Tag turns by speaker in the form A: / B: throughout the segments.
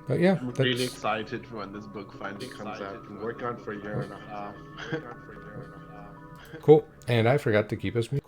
A: But yeah,
B: I'm really
A: that's
B: excited for when this book finally comes out. Been working on it for a year and a half.
A: cool. And I forgot to keep us music.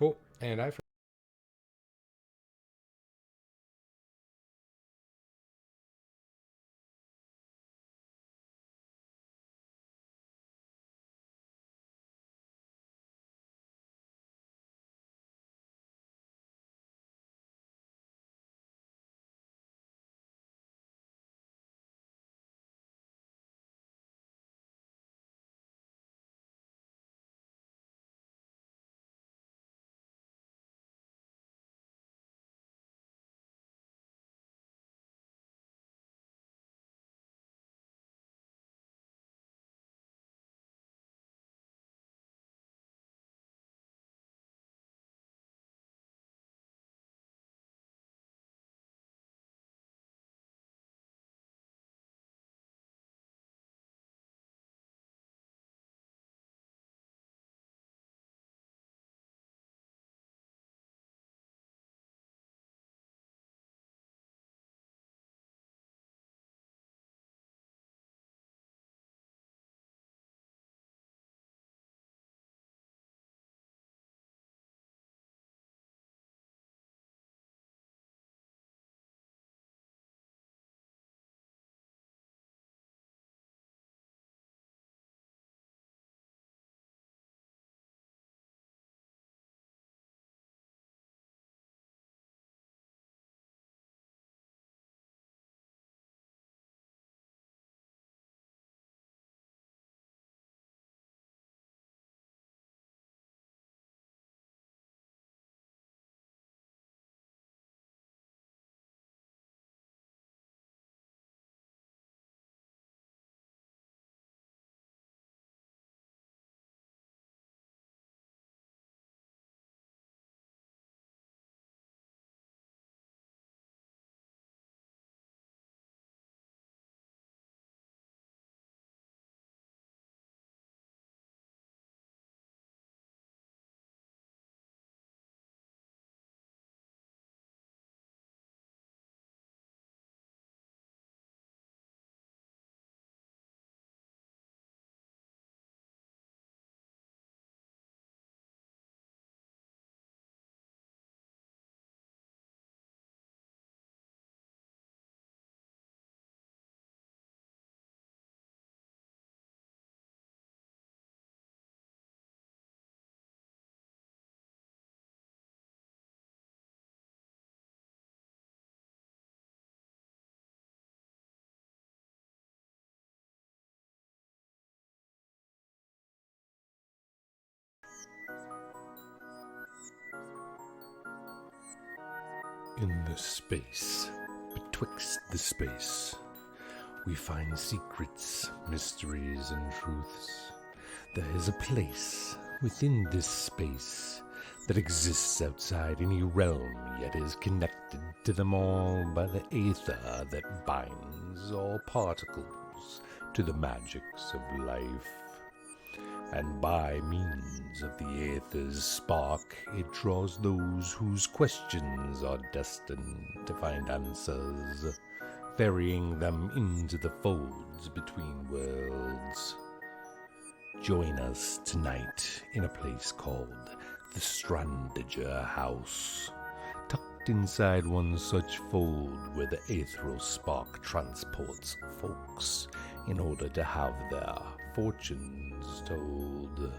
A: In the space, betwixt the space, we find secrets, mysteries, and truths. There is a place within this space that exists outside any realm, yet is connected to them all by the aether that binds all particles to the magics of life. And by means of the aether's spark, it draws those whose questions are destined to find answers, ferrying them into the folds between worlds. Join us tonight in a place called the Strandager House, tucked inside one such fold where the aetheral spark transports folks in order to have their fortunes told.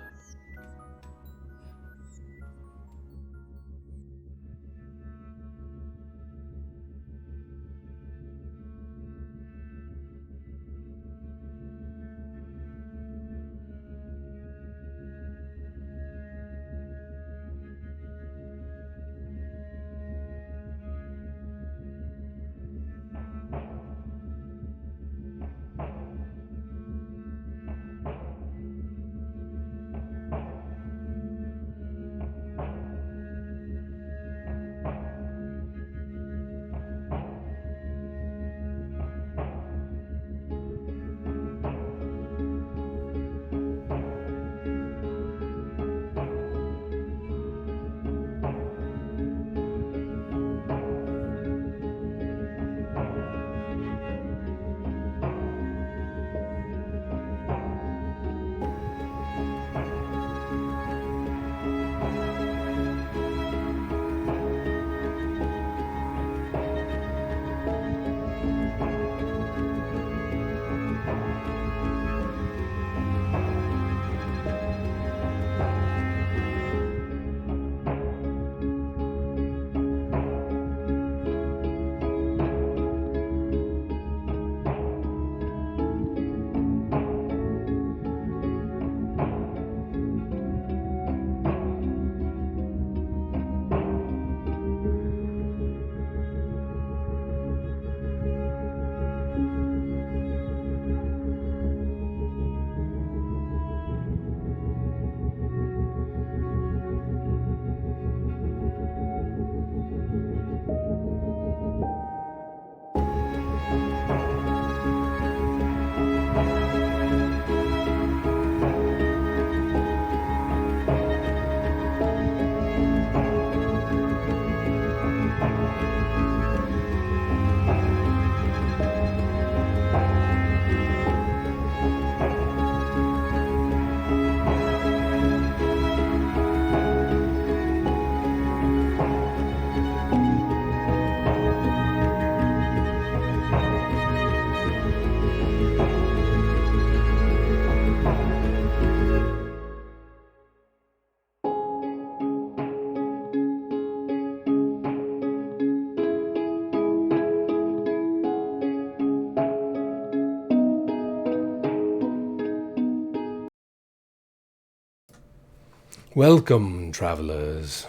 A: Welcome, travelers.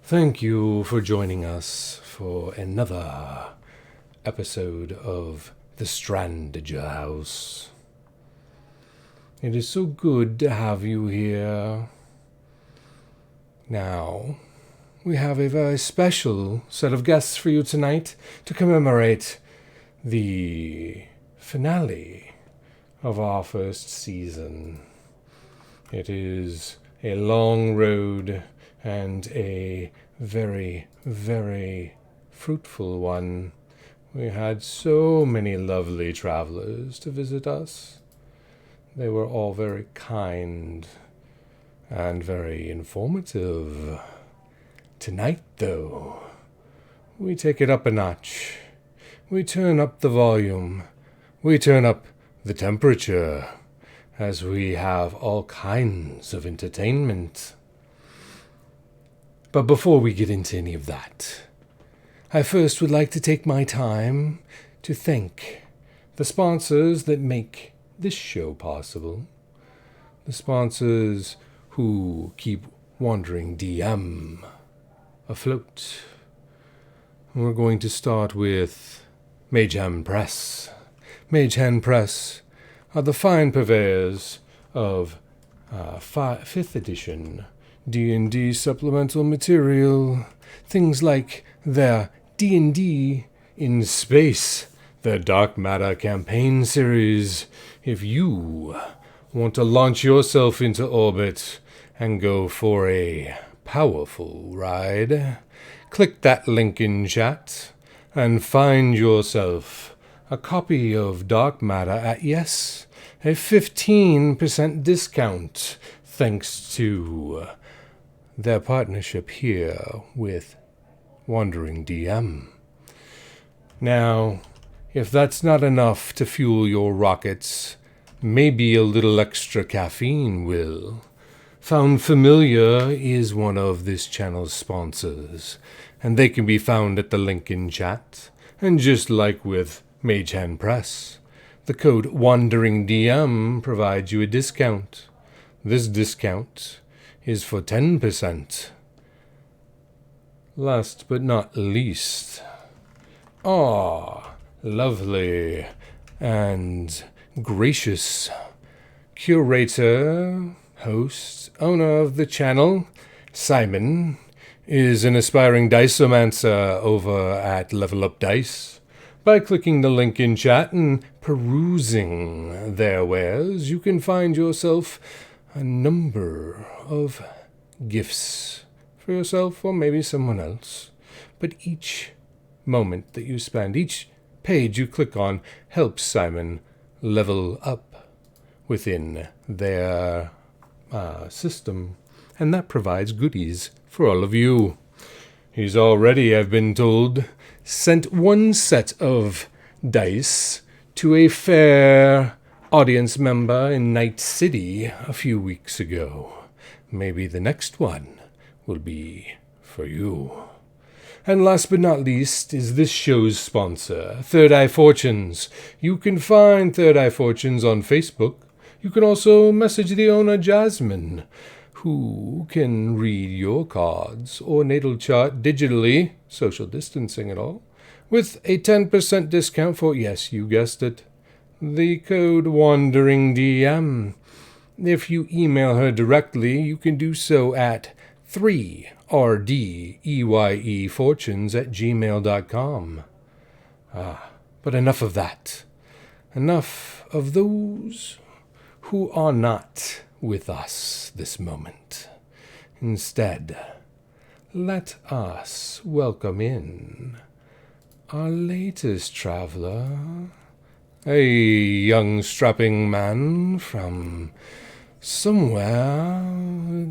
A: Thank you for joining us for another episode of the Strandager House. It is so good to have you here. Now, we have a very special set of guests for you tonight to commemorate the finale of our first season. It is a long road and a very, very fruitful one. We had so many lovely travelers to visit us. They were all very kind and very informative. Tonight, though, we take it up a notch. We turn up the volume. We turn up the temperature, as we have all kinds of entertainment. But before we get into any of that, I first would like to take my time to thank the sponsors that make this show possible. The sponsors who keep Wandering DM afloat. We're going to start with Mage Hand Press. Mage Hand Press are the fine purveyors of 5th edition D&D supplemental material. Things like their D&D in Space, their Dark Matter campaign series. If you want to launch yourself into orbit and go for a powerful ride, click that link in chat and find yourself a copy of Dark Matter at, yes, a 15% discount, thanks to their partnership here with Wandering DM. Now, if that's not enough to fuel your rockets, maybe a little extra caffeine will. Found Familiar is one of this channel's sponsors, and they can be found at the link in chat. And just like with Mage Hand Press, the code WanderingDM provides you a discount. This discount is for 10%. Last but not least, lovely and gracious curator, host, owner of the channel, Simon, is an aspiring diceomancer over at Level Up Dice. By clicking the link in chat and perusing their wares, you can find yourself a number of gifts for yourself or maybe someone else. But each moment that you spend, each page you click on, helps Simon level up within their system, and that provides goodies for all of you. He's already, I've been told, sent one set of dice to a fair audience member in Night City a few weeks ago. Maybe the next one will be for you. And last but not least is this show's sponsor, Third Eye Fortunes. You can find Third Eye Fortunes on Facebook. You can also message the owner, Jasmine, who can read your cards or natal chart digitally, social distancing and all, with a 10% discount for, yes, you guessed it, the code WanderingDM. If you email her directly, you can do so at 3rdeyefortunes@gmail.com. But enough of that. Enough of those who are not with us this moment. Instead, let us welcome in our latest traveler, a young strapping man from somewhere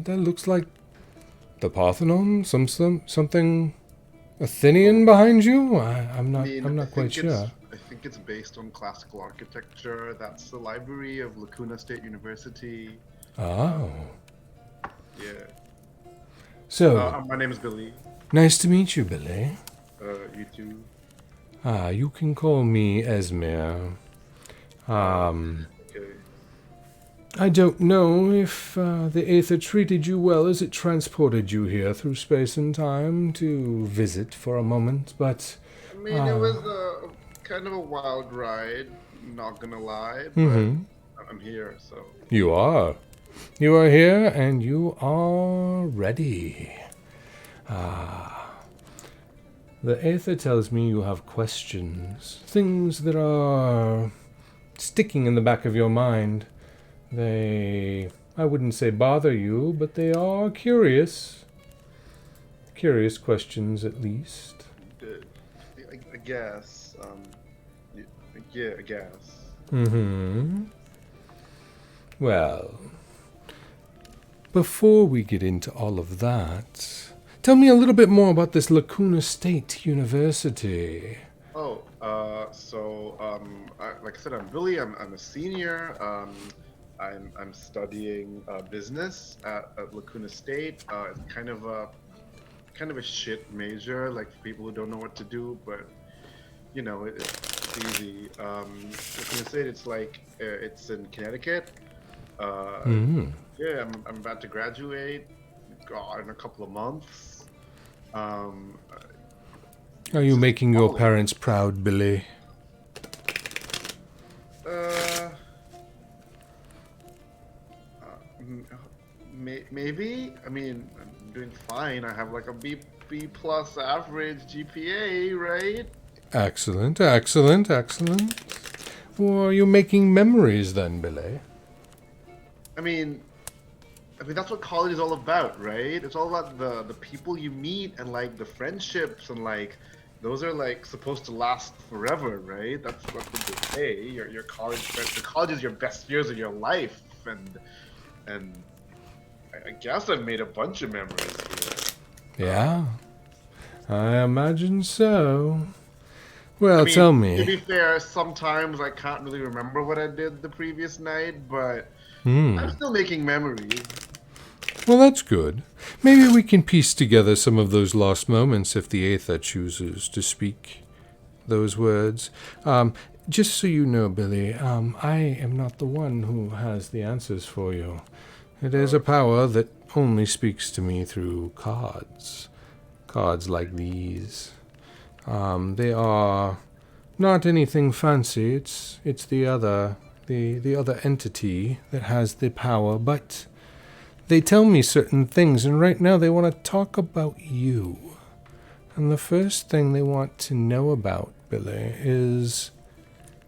A: that looks like the Parthenon, something Athenian behind you. I'm not quite sure.
B: I think it's based on classical architecture. That's the library of Lacuna State University.
A: Oh.
B: Yeah.
A: So,
B: my name is Billy.
A: Nice to meet you, Billy.
B: You too.
A: You can call me Esmer.
B: Okay.
A: I don't know if the Aether treated you well as it transported you here through space and time to visit for a moment, but...
B: I mean, it was a kind of a wild ride, not gonna lie, but
A: Mm-hmm.
B: I'm here, so.
A: You are. You are here, and you are ready. The Aether tells me you have questions, things that are sticking in the back of your mind. They, I wouldn't say bother you, but they are curious. Curious questions, at least.
B: I guess. Yeah, I guess.
A: Mm-hmm. Well, before we get into all of that, tell me a little bit more about this Lacuna State University.
B: Oh, like I said, I'm Billy. I'm a senior. I'm studying business at Lacuna State. It's kind of a shit major, like for people who don't know what to do, but you know, it's easy. Lacuna State, it's like it's in Connecticut.
A: Mm.
B: Yeah, I'm about to graduate in a couple of months. Um,
A: Are
B: it's
A: you
B: just
A: making your
B: college.
A: parents proud, Billy?
B: Uh, maybe. I mean, I'm doing fine. I have like a B plus average GPA, right?
A: Excellent, excellent, excellent. Well, are you making memories then, Billy?
B: I mean, that's what college is all about, right? It's all about the people you meet and like the friendships and like those are like supposed to last forever, right? That's what they say. Your college friends, the college is your best years of your life, and I guess I've made a bunch of memories here.
A: Yeah, I imagine so.
B: I
A: Well,
B: mean,
A: tell
B: to
A: me.
B: be fair, sometimes I can't really remember what I did the previous night, but I'm
A: Hmm.
B: still making memories.
A: Well, that's good. Maybe we can piece together some of those lost moments if the Aether chooses to speak those words. Just so you know, Billy, I am not the one who has the answers for you. It is a power that only speaks to me through cards. Cards like these. They are not anything fancy. It's the other entity that has the power, but they tell me certain things, and right now they want to talk about you. And the first thing they want to know about, Billy, is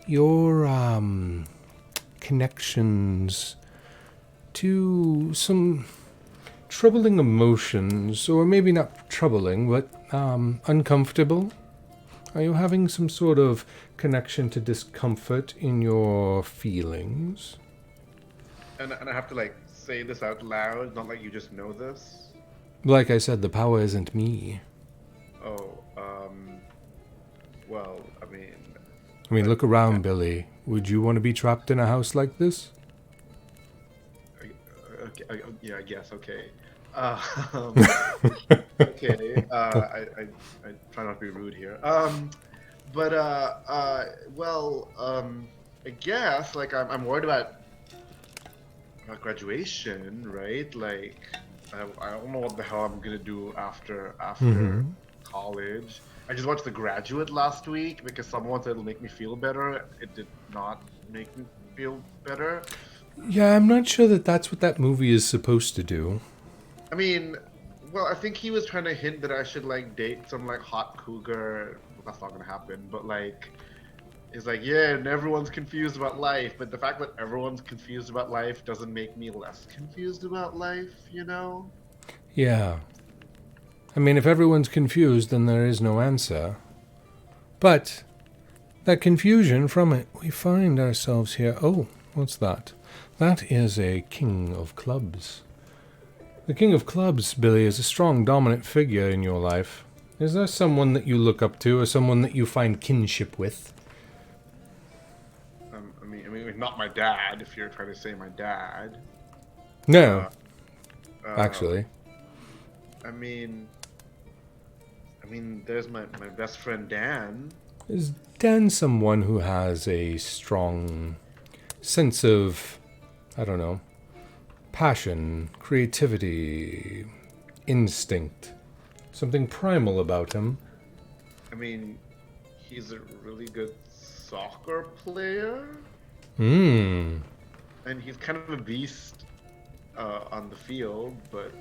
A: your connections to some troubling emotions, or maybe not troubling, but uncomfortable. Are you having some sort of connection to discomfort in your feelings?
B: And I have to like say this out loud, not like you just know this.
A: Like I said, the power isn't me.
B: Oh, well,
A: I mean,
B: like,
A: look around, Billy. Would you want to be trapped in a house like this?
B: okay, yeah, I guess, okay. Okay, I try not to be rude here. But well, I guess like I'm worried about graduation, right? Like, I don't know what the hell I'm gonna do after
A: Mm-hmm.
B: college. I just watched The Graduate last week because someone said it'll make me feel better. It did not make me feel better.
A: Yeah, I'm not sure that that's what that movie is supposed to do.
B: I mean, well, I think he was trying to hint that I should like date some like hot cougar. Well, that's not gonna happen, but like, it's like, yeah, and everyone's confused about life, but the fact that everyone's confused about life doesn't make me less confused about life, you know?
A: Yeah. I mean, if everyone's confused, then there is no answer. But that confusion from it, we find ourselves here. Oh, what's that? That is a king of clubs. The king of clubs, Billy, is a strong, dominant figure in your life. Is there someone that you look up to or someone that you find kinship with?
B: Not my dad. If you're trying to say my dad,
A: No,
B: uh, uh,
A: actually.
B: I mean, there's my best friend Dan.
A: Is Dan someone who has a strong sense of I don't know, passion, creativity, instinct, something primal about him.
B: I mean, he's a really good soccer player,
A: Hmm.
B: and he's kind of a beast on the field. But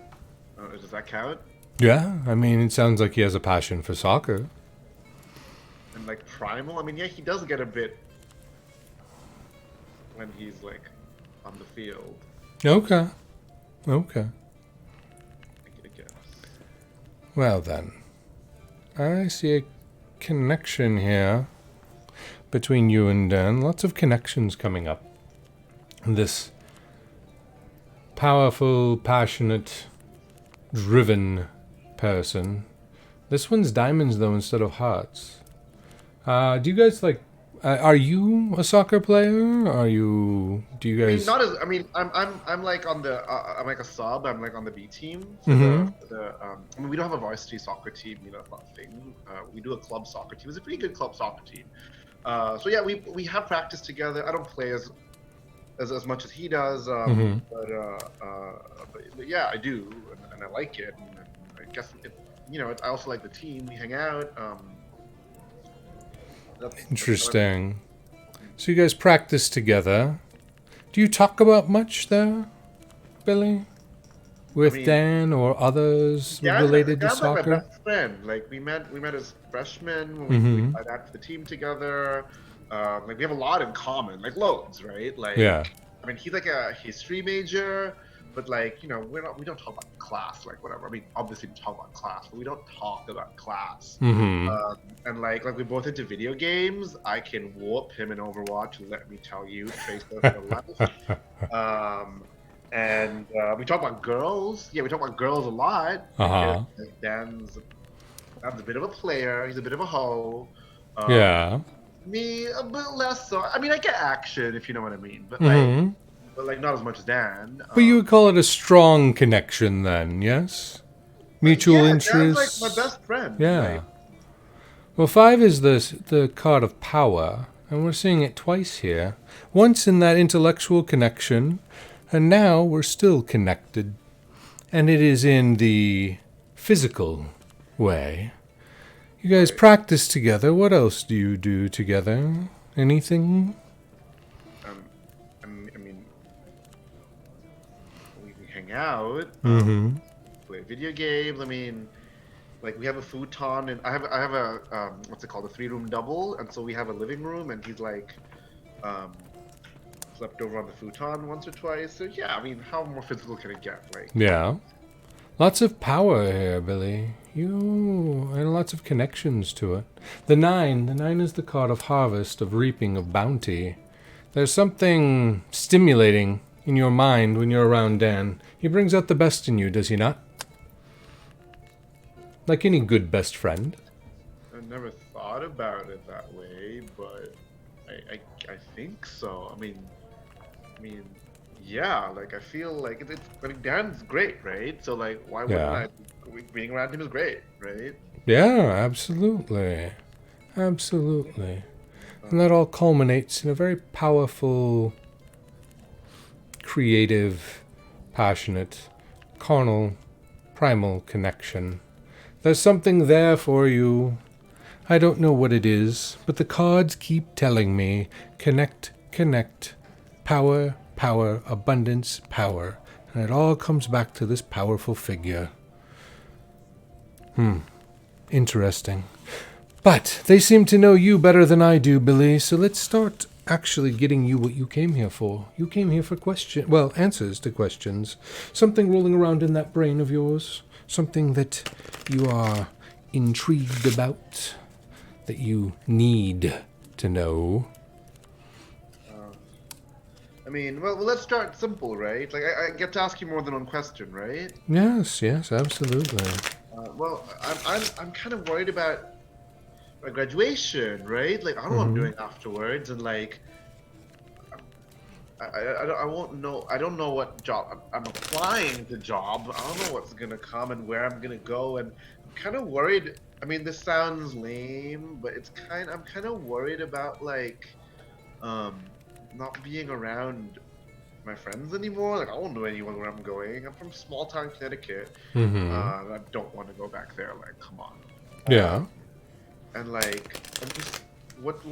B: does that count?
A: Yeah, I mean, it sounds like he has a passion for soccer.
B: And like primal, I mean, yeah, he does get a bit when he's like on the field.
A: Okay. Okay.
B: I guess.
A: Well then, I see a connection here between you and Dan. Lots of connections coming up. This powerful, passionate, driven person. This one's diamonds though instead of hearts. Do you guys like? Are you a soccer player? Are you? Do you
B: I mean,
A: guys?
B: not as. I mean, I'm like on the. I'm like a sub. I'm like on the B team for
A: Mhm.
B: the. I mean, we don't have a varsity soccer team. You know, it's not a thing. We do a club soccer team. It's a pretty good club soccer team. So yeah, we have practiced together. I don't play as much as he does.
A: Mhm.
B: But yeah, I do, and I like it. And I guess I also like the team. We hang out. That's
A: Interesting. So you guys practice together. Do you talk about much there, Billy? With
B: mean,
A: Dan or others related to
B: Dan's like my
A: soccer?
B: best friend. Like we met as freshmen when we
A: Mhm.
B: tried out for the team together. Like we have a lot in common, like loads, right? Like
A: Yeah.
B: I mean, he's like a history major, but like we don't talk about class, like whatever. I mean, obviously we talk about class, but we don't talk about class.
A: Mhm.
B: And like we're both into video games. I can whoop him in Overwatch. Let me tell you, Tracer for life. And we talk about girls. Yeah, we talk about girls a lot because
A: Uh-huh.
B: like, Dan's a bit of a player. He's a bit of a hoe.
A: Yeah.
B: Me a bit less so. I mean, I get action if you know what I mean,
A: Mhm.
B: but like not as much as Dan.
A: But you would call it a strong connection then, yes? Mutual
B: Yeah, Dan's like my
A: interests.
B: best friend. Like,
A: Yeah. Well, 5 is the card of power, and we're seeing it twice here. Once in that intellectual connection, and now we're still connected. And it is in the physical way. You guys
B: right.
A: practice together. What else do you do together? Anything?
B: um, I mean, we hang out,
A: Mm-hmm.
B: play video games. I mean, like we have a futon, and I have a what's it called, a 3-room double, and so we have a living room, and he's like um, slept over on the futon once or twice. So yeah, I mean, how more physical can it get? Like,
A: Yeah. Lots of power here, Billy. You and lots of connections to it. The nine is the card of harvest, of reaping, of bounty. There's something stimulating in your mind when you're around Dan. He brings out the best in you, does he not? Like any good best friend.
B: I never thought about it that way, but I think so. I mean, yeah. Like I feel like it's. I mean, Dan's great, right? So like, why wouldn't
A: Yeah.
B: I? Being around him is great, right?
A: Yeah, absolutely. Absolutely. And
B: Um,
A: that all culminates in a very powerful, creative, passionate, carnal, primal connection. There's something there for you. I don't know what it is, but the cards keep telling me connect, connect, power, power, abundance, power. And it all comes back to this powerful figure. Interesting. But they seem to know you better than I do, Billy, so let's start actually getting you what you came here for. You came here for answers to questions. Something rolling around in that brain of yours. Something that you are intrigued about. That you need to know.
B: I mean, well, let's start simple, right? Like I get to ask you more than one question, right?
A: Yes, yes, absolutely.
B: Well, I'm kind of worried about my graduation, right? Like I don't know what I'm
A: Mm-hmm.
B: doing afterwards, and like I won't know. I don't know what job I'm applying to job. I don't know what's gonna come and where I'm gonna go, and I'm kind of worried. I mean, this sounds lame, but I'm kind of worried about like um not being around my friends anymore. Like I don't know anyone where I'm going. I'm from small town Connecticut.
A: Mm-hmm.
B: I don't want to go back there. Like, come on.
A: Yeah.
B: And like, I'm just what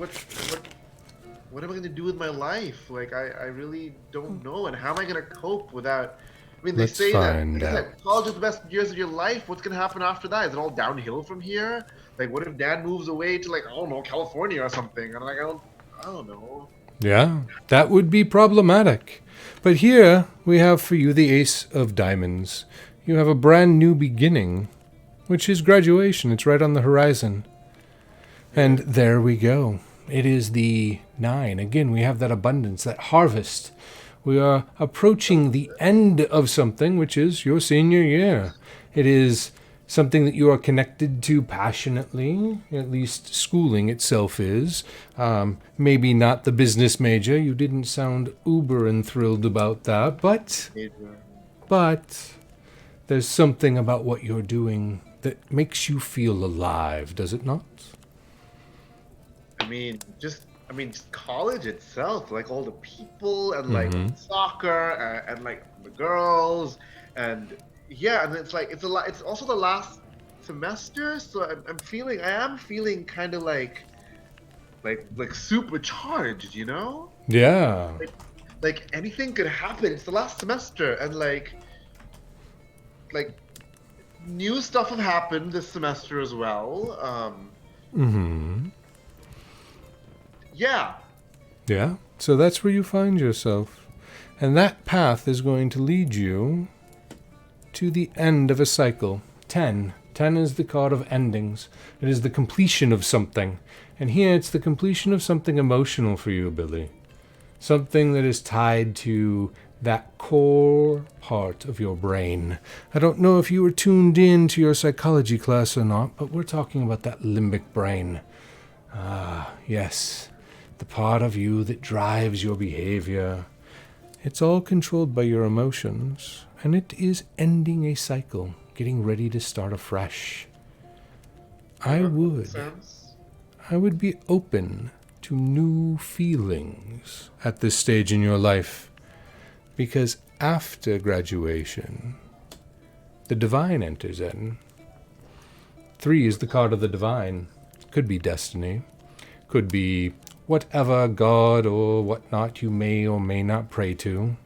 B: am I gonna do with my life? Like, I really don't know. And how am I gonna cope without? I mean, they
A: Let's
B: say that,
A: find
B: like I
A: out.
B: said, college is the best years of your life. What's gonna happen after that? Is it all downhill from here? Like, what if Dad moves away to like I don't know California or something? And like I don't know.
A: Yeah, that would be problematic. But here we have for you the Ace of Diamonds. You have a brand new beginning, which is graduation. It's right on the horizon. And there we go. It is the 9. Again, we have that abundance, that harvest. We are approaching the end of something, which is your senior year. It is something that you are connected to passionately, at least schooling itself is. Maybe not the business major. You didn't sound uber enthralled about that, but there's something about what you're doing that makes you feel alive, does it not?
B: I mean, just college itself, like all the people and like soccer and like the girls and yeah, and it's like it's a lot. It's also the last semester, so I am feeling kind of like supercharged, you know?
A: Yeah.
B: Like anything could happen. It's the last semester, and like new stuff have happened this semester as well. Yeah.
A: Yeah. So that's where you find yourself. And that path is going to lead you to the end of a cycle. 10. 10 is the card of endings. It is the completion of something. And here it's the completion of something emotional for you, Billy. Something that is tied to that core part of your brain. I don't know if you were tuned in to your psychology class or not, but we're talking about that limbic brain. Ah, yes. The part of you that drives your behavior. It's all controlled by your emotions, and it is ending a cycle, getting ready to start afresh. I would be open to new feelings at this stage in your life, because after graduation, the divine enters in. 3 is the card of the divine. Could be destiny, could be whatever god or whatnot you may or may not pray to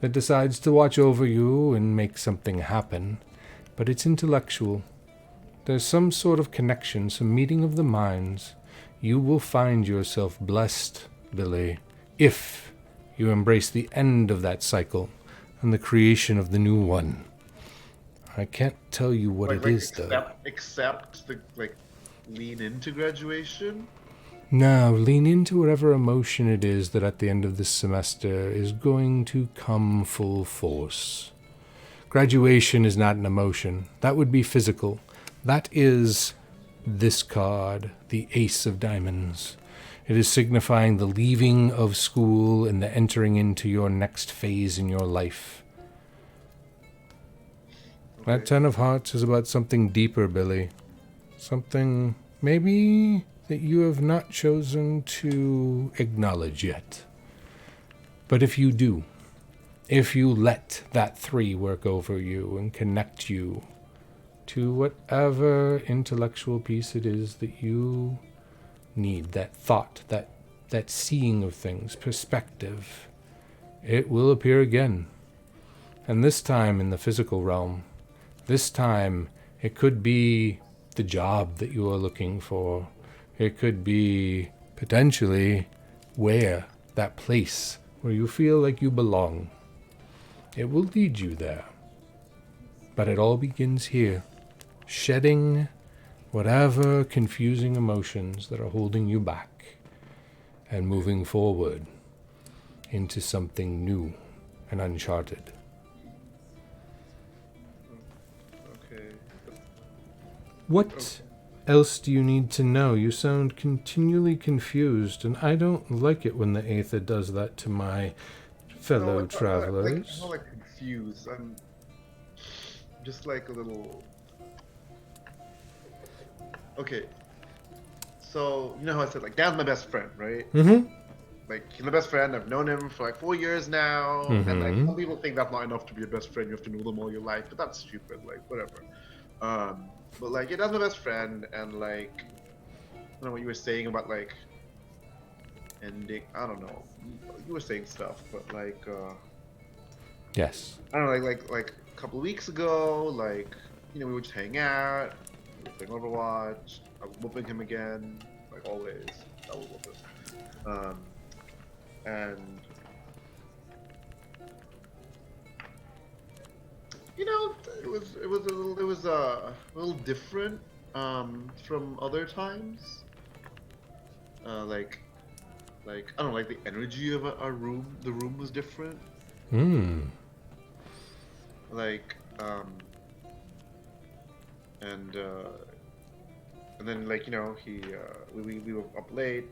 A: that decides to watch over you and make something happen. But it's intellectual. There's some sort of connection, some meeting of the minds. You will find yourself blessed, Billy, if you embrace the end of that cycle and the creation of the new one. I can't tell you what it is, though.
B: Except the lean into graduation.
A: Now, lean into whatever emotion it is that at the end of this semester is going to come full force. Graduation is not an emotion. That would be physical. That is this card, the Ace of Diamonds. It is signifying the leaving of school and the entering into your next phase in your life. Okay. That 10 of Hearts is about something deeper, Billy. Something maybe that you have not chosen to acknowledge yet. But if you do, if you let that 3 work over you and connect you to whatever intellectual piece it is that you need, that thought, that seeing of things, perspective, it will appear again. And this time in the physical realm. This time it could be the job that you are looking for. It could be potentially where, that place where you feel like you belong. It will lead you there. But it all begins here, shedding whatever confusing emotions that are holding you back and moving forward into something new and uncharted.
B: Okay.
A: What else do you need to know? You sound continually confused, and I don't like it when the Aether does that to my fellow travelers.
B: I'm not like confused. I'm just like a little... Okay. So, you know how I said, like, Dan's my best friend, right?
A: Mm-hmm.
B: he's my best friend. I've known him for like 4 years now, and like some people think that's not enough to be a best friend. You have to know them all your life, but that's stupid. Like whatever. But like, yeah, that's my best friend, and like, I don't know what you were saying about like ending. I don't know. You were saying stuff, but like,
A: Yes.
B: I don't know, like a couple of weeks ago, like, we would just hang out, we were playing Overwatch. I was whooping him again, like always. I was whooping. And it was a little different from other times. Like I don't know, like the energy of our room. The room was different. Like and then like he we were up late.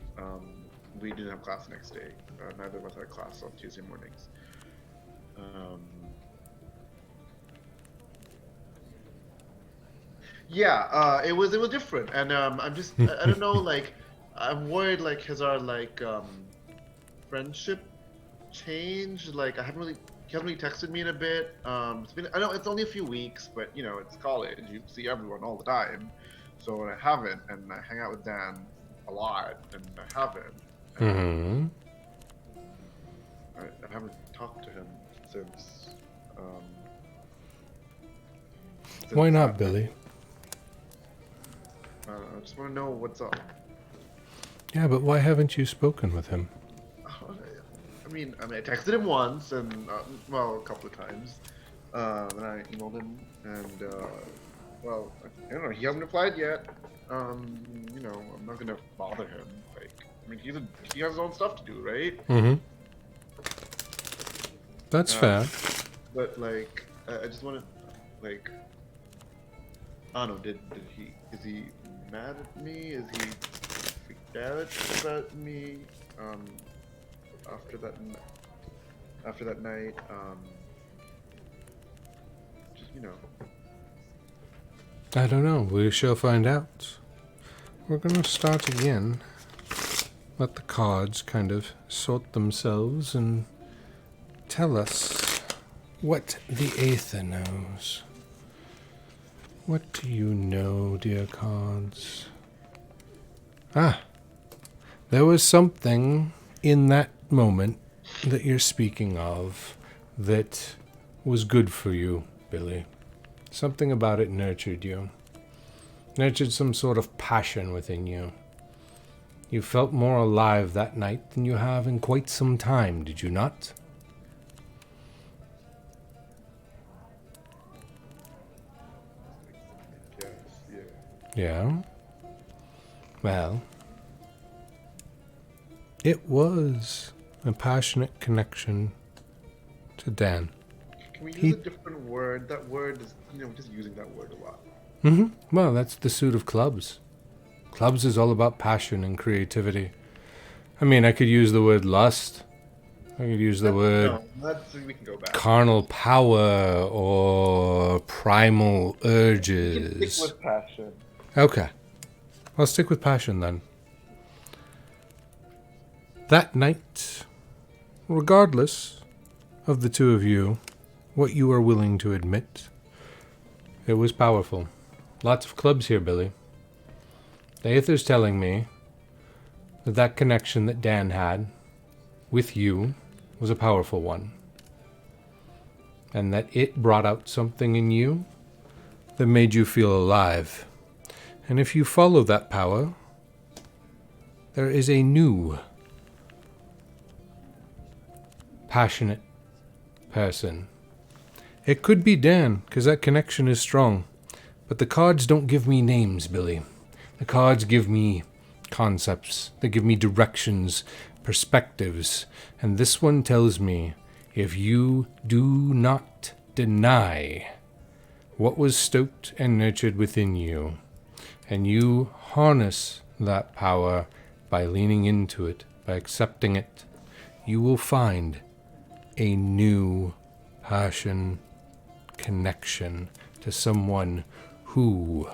B: We didn't have class the next day. Neither of us had class on Tuesday mornings. Yeah, it was different, and I'm just I don't know, like I'm worried, like has our like friendship changed? Like he hasn't really texted me in a bit. I know it's only a few weeks, but it's college. You see everyone all the time, so when I haven't, and I hang out with Dan a lot, and I haven't. I haven't talked to him since.
A: Why not, Billy?
B: I just want to know what's up.
A: Yeah, but why haven't you spoken with him?
B: I mean, I texted him once, and a couple of times, and I emailed him, and well, I don't know. He hasn't replied yet. I'm not gonna bother him. Like, I mean, he has his own stuff to do, right?
A: That's fair.
B: But like, I just want to, like, I don't know. Is he mad at me? Is he freaked out about me? After that night, just
A: I don't know. We shall find out. We're gonna start again. Let the cards kind of sort themselves and tell us what the Aether knows. What do you know, dear cards? There was something in that moment that you're speaking of that was good for you, Billy. Something about it nurtured you. Nurtured some sort of passion within you. You felt more alive that night than you have in quite some time, did you not?
B: yes, yeah.
A: Yeah? Well, it was a passionate connection to Dan.
B: Can we use a different word? That word is, we're just using that word a lot.
A: Well, that's the suit of clubs. Clubs is all about passion and creativity. I mean, I could use the word lust. I could use the word
B: we can go back.
A: carnal power or primal urges.
B: We can stick with passion.
A: Okay. I'll stick with passion then. That night, regardless of the two of you, what you are willing to admit, it was powerful. Lots of clubs here, Billy. The Aether's telling me that that connection that Dan had with you was a powerful one. And that it brought out something in you that made you feel alive. And if you follow that power, there is a new passionate person. It could be Dan, because that connection is strong. But the cards don't give me names, Billy. The cards give me concepts. They give me directions, perspectives. And this one tells me, if you do not deny what was stoked and nurtured within you, and you harness that power by leaning into it, by accepting it, you will find a new passion connection to someone who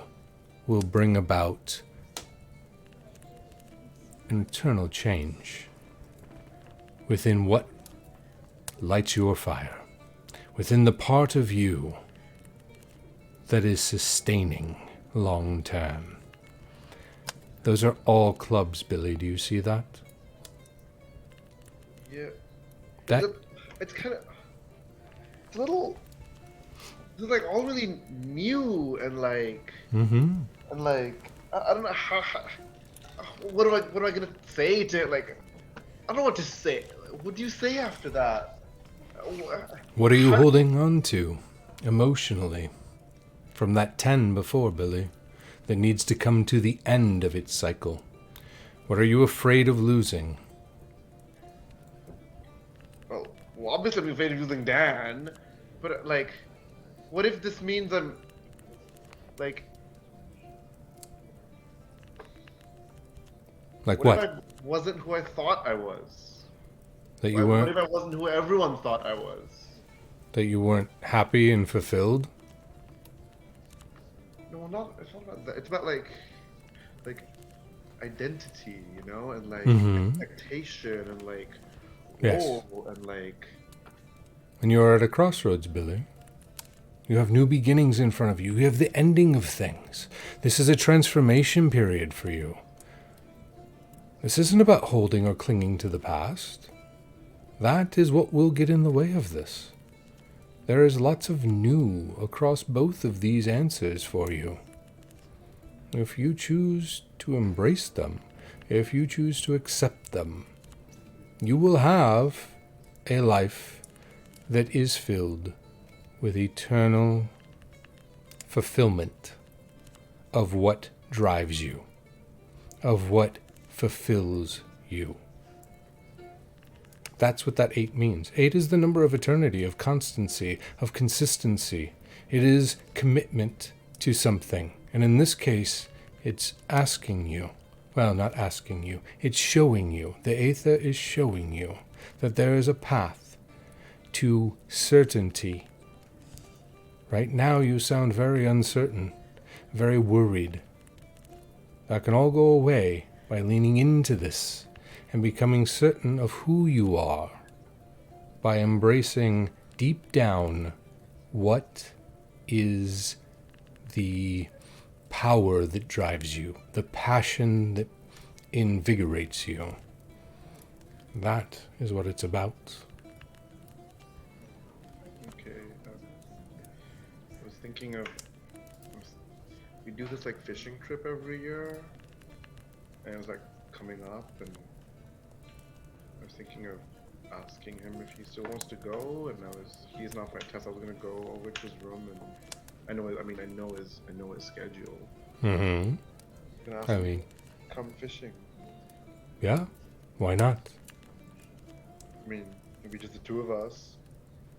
A: will bring about an eternal change. within what lights your fire, within the part of you that is sustaining long term. Those are all clubs, Billy. Do you see that?
B: Yeah.
A: That
B: It's kind of... It's a little... It's like all really new and like...
A: Mm-hmm.
B: And like... I don't know how... What am I gonna say to it? Like... I don't know what to say. What do you say after that?
A: What are you holding on to emotionally from that 10 before, Billy, that needs to come to the end of its cycle? What are you afraid of losing?
B: Well, obviously I'm afraid of losing Dan, but like, what if this means I'm like
A: Like
B: what?
A: what?
B: If I wasn't who I thought I was?
A: That you
B: What
A: weren't
B: if I wasn't who everyone thought I was?
A: that you weren't happy and fulfilled?
B: No, not. It's not about that. It's about like identity, you know, and like expectation, and like
A: Yes.
B: goal, and like.
A: And you are at a crossroads, Billy. You have new beginnings in front of you. You have the ending of things. This is a transformation period for you. This isn't about holding or clinging to the past. That is what will get in the way of this. There is lots of new across both of these answers for you. If you choose to embrace them, if you choose to accept them, you will have a life that is filled with eternal fulfillment of what drives you, of what fulfills you. That's what that 8 means. 8 is the number of eternity, of constancy, of consistency. It is commitment to something. And in this case, it's asking you. Well, not asking you. It's showing you. The Aether is showing you that there is a path to certainty. Right now you sound very uncertain, very worried. That can all go away by leaning into this and becoming certain of who you are, by embracing deep down what is the power that drives you, the passion that invigorates you. That is what it's about.
B: Okay. I was thinking of. We do this like fishing trip every year, and it was like coming up, and I was thinking of asking him if he still wants to go, and he's not my test. I was gonna go over to his room, and I know his schedule.
A: Mm-hmm.
B: Gonna ask
A: I
B: him
A: mean,
B: to come fishing.
A: yeah, why not?
B: I mean, maybe just the two of us.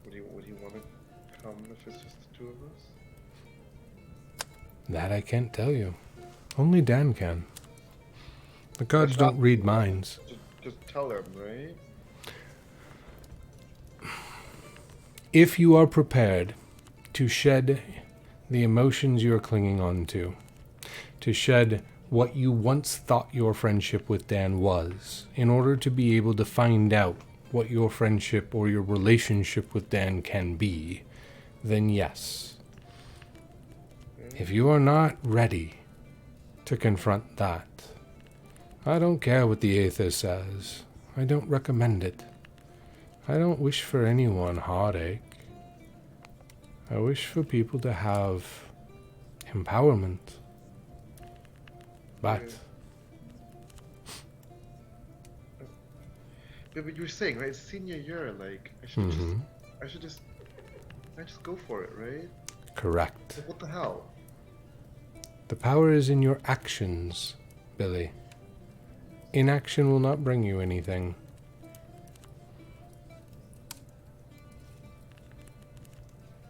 B: Would he want to come if it's just the two of us?
A: That I can't tell you. Only Dan can. The gods don't read minds.
B: Just tell him, right?
A: If you are prepared to shed the emotions you're clinging on to shed what you once thought your friendship with Dan was, in order to be able to find out what your friendship or your relationship with Dan can be, then yes. If you are not ready to confront that, I don't care what the Aether says. I don't recommend it. I don't wish for anyone heartache. I wish for people to have empowerment. But
B: Yeah, but you were saying, right? It's senior year, like I should just go for it, right?
A: correct.
B: Like, what the hell?
A: The power is in your actions, Billy. Inaction will not bring you anything.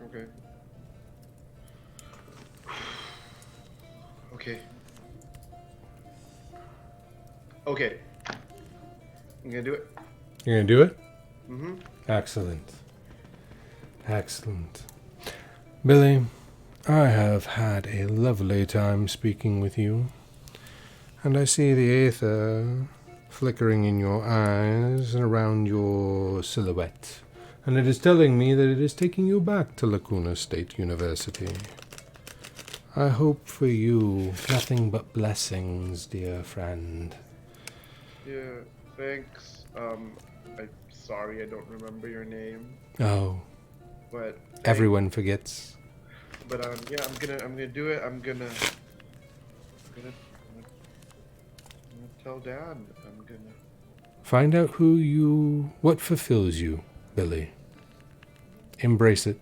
B: Okay. Okay. Okay. I'm gonna do it.
A: You're gonna do it?
B: Mm-hmm.
A: Excellent. Excellent. Billy, I have had a lovely time speaking with you. And I see the Aether flickering in your eyes and around your silhouette. And it is telling me that it is taking you back to Lacuna State University. I hope for you nothing but blessings, dear friend.
B: Yeah, thanks. I'm sorry I don't remember your name,
A: Oh,
B: but
A: everyone forgets.
B: But yeah, I'm gonna do it. I'm gonna tell Dad. I'm gonna.
A: Find out what fulfills you, Billy. Embrace it.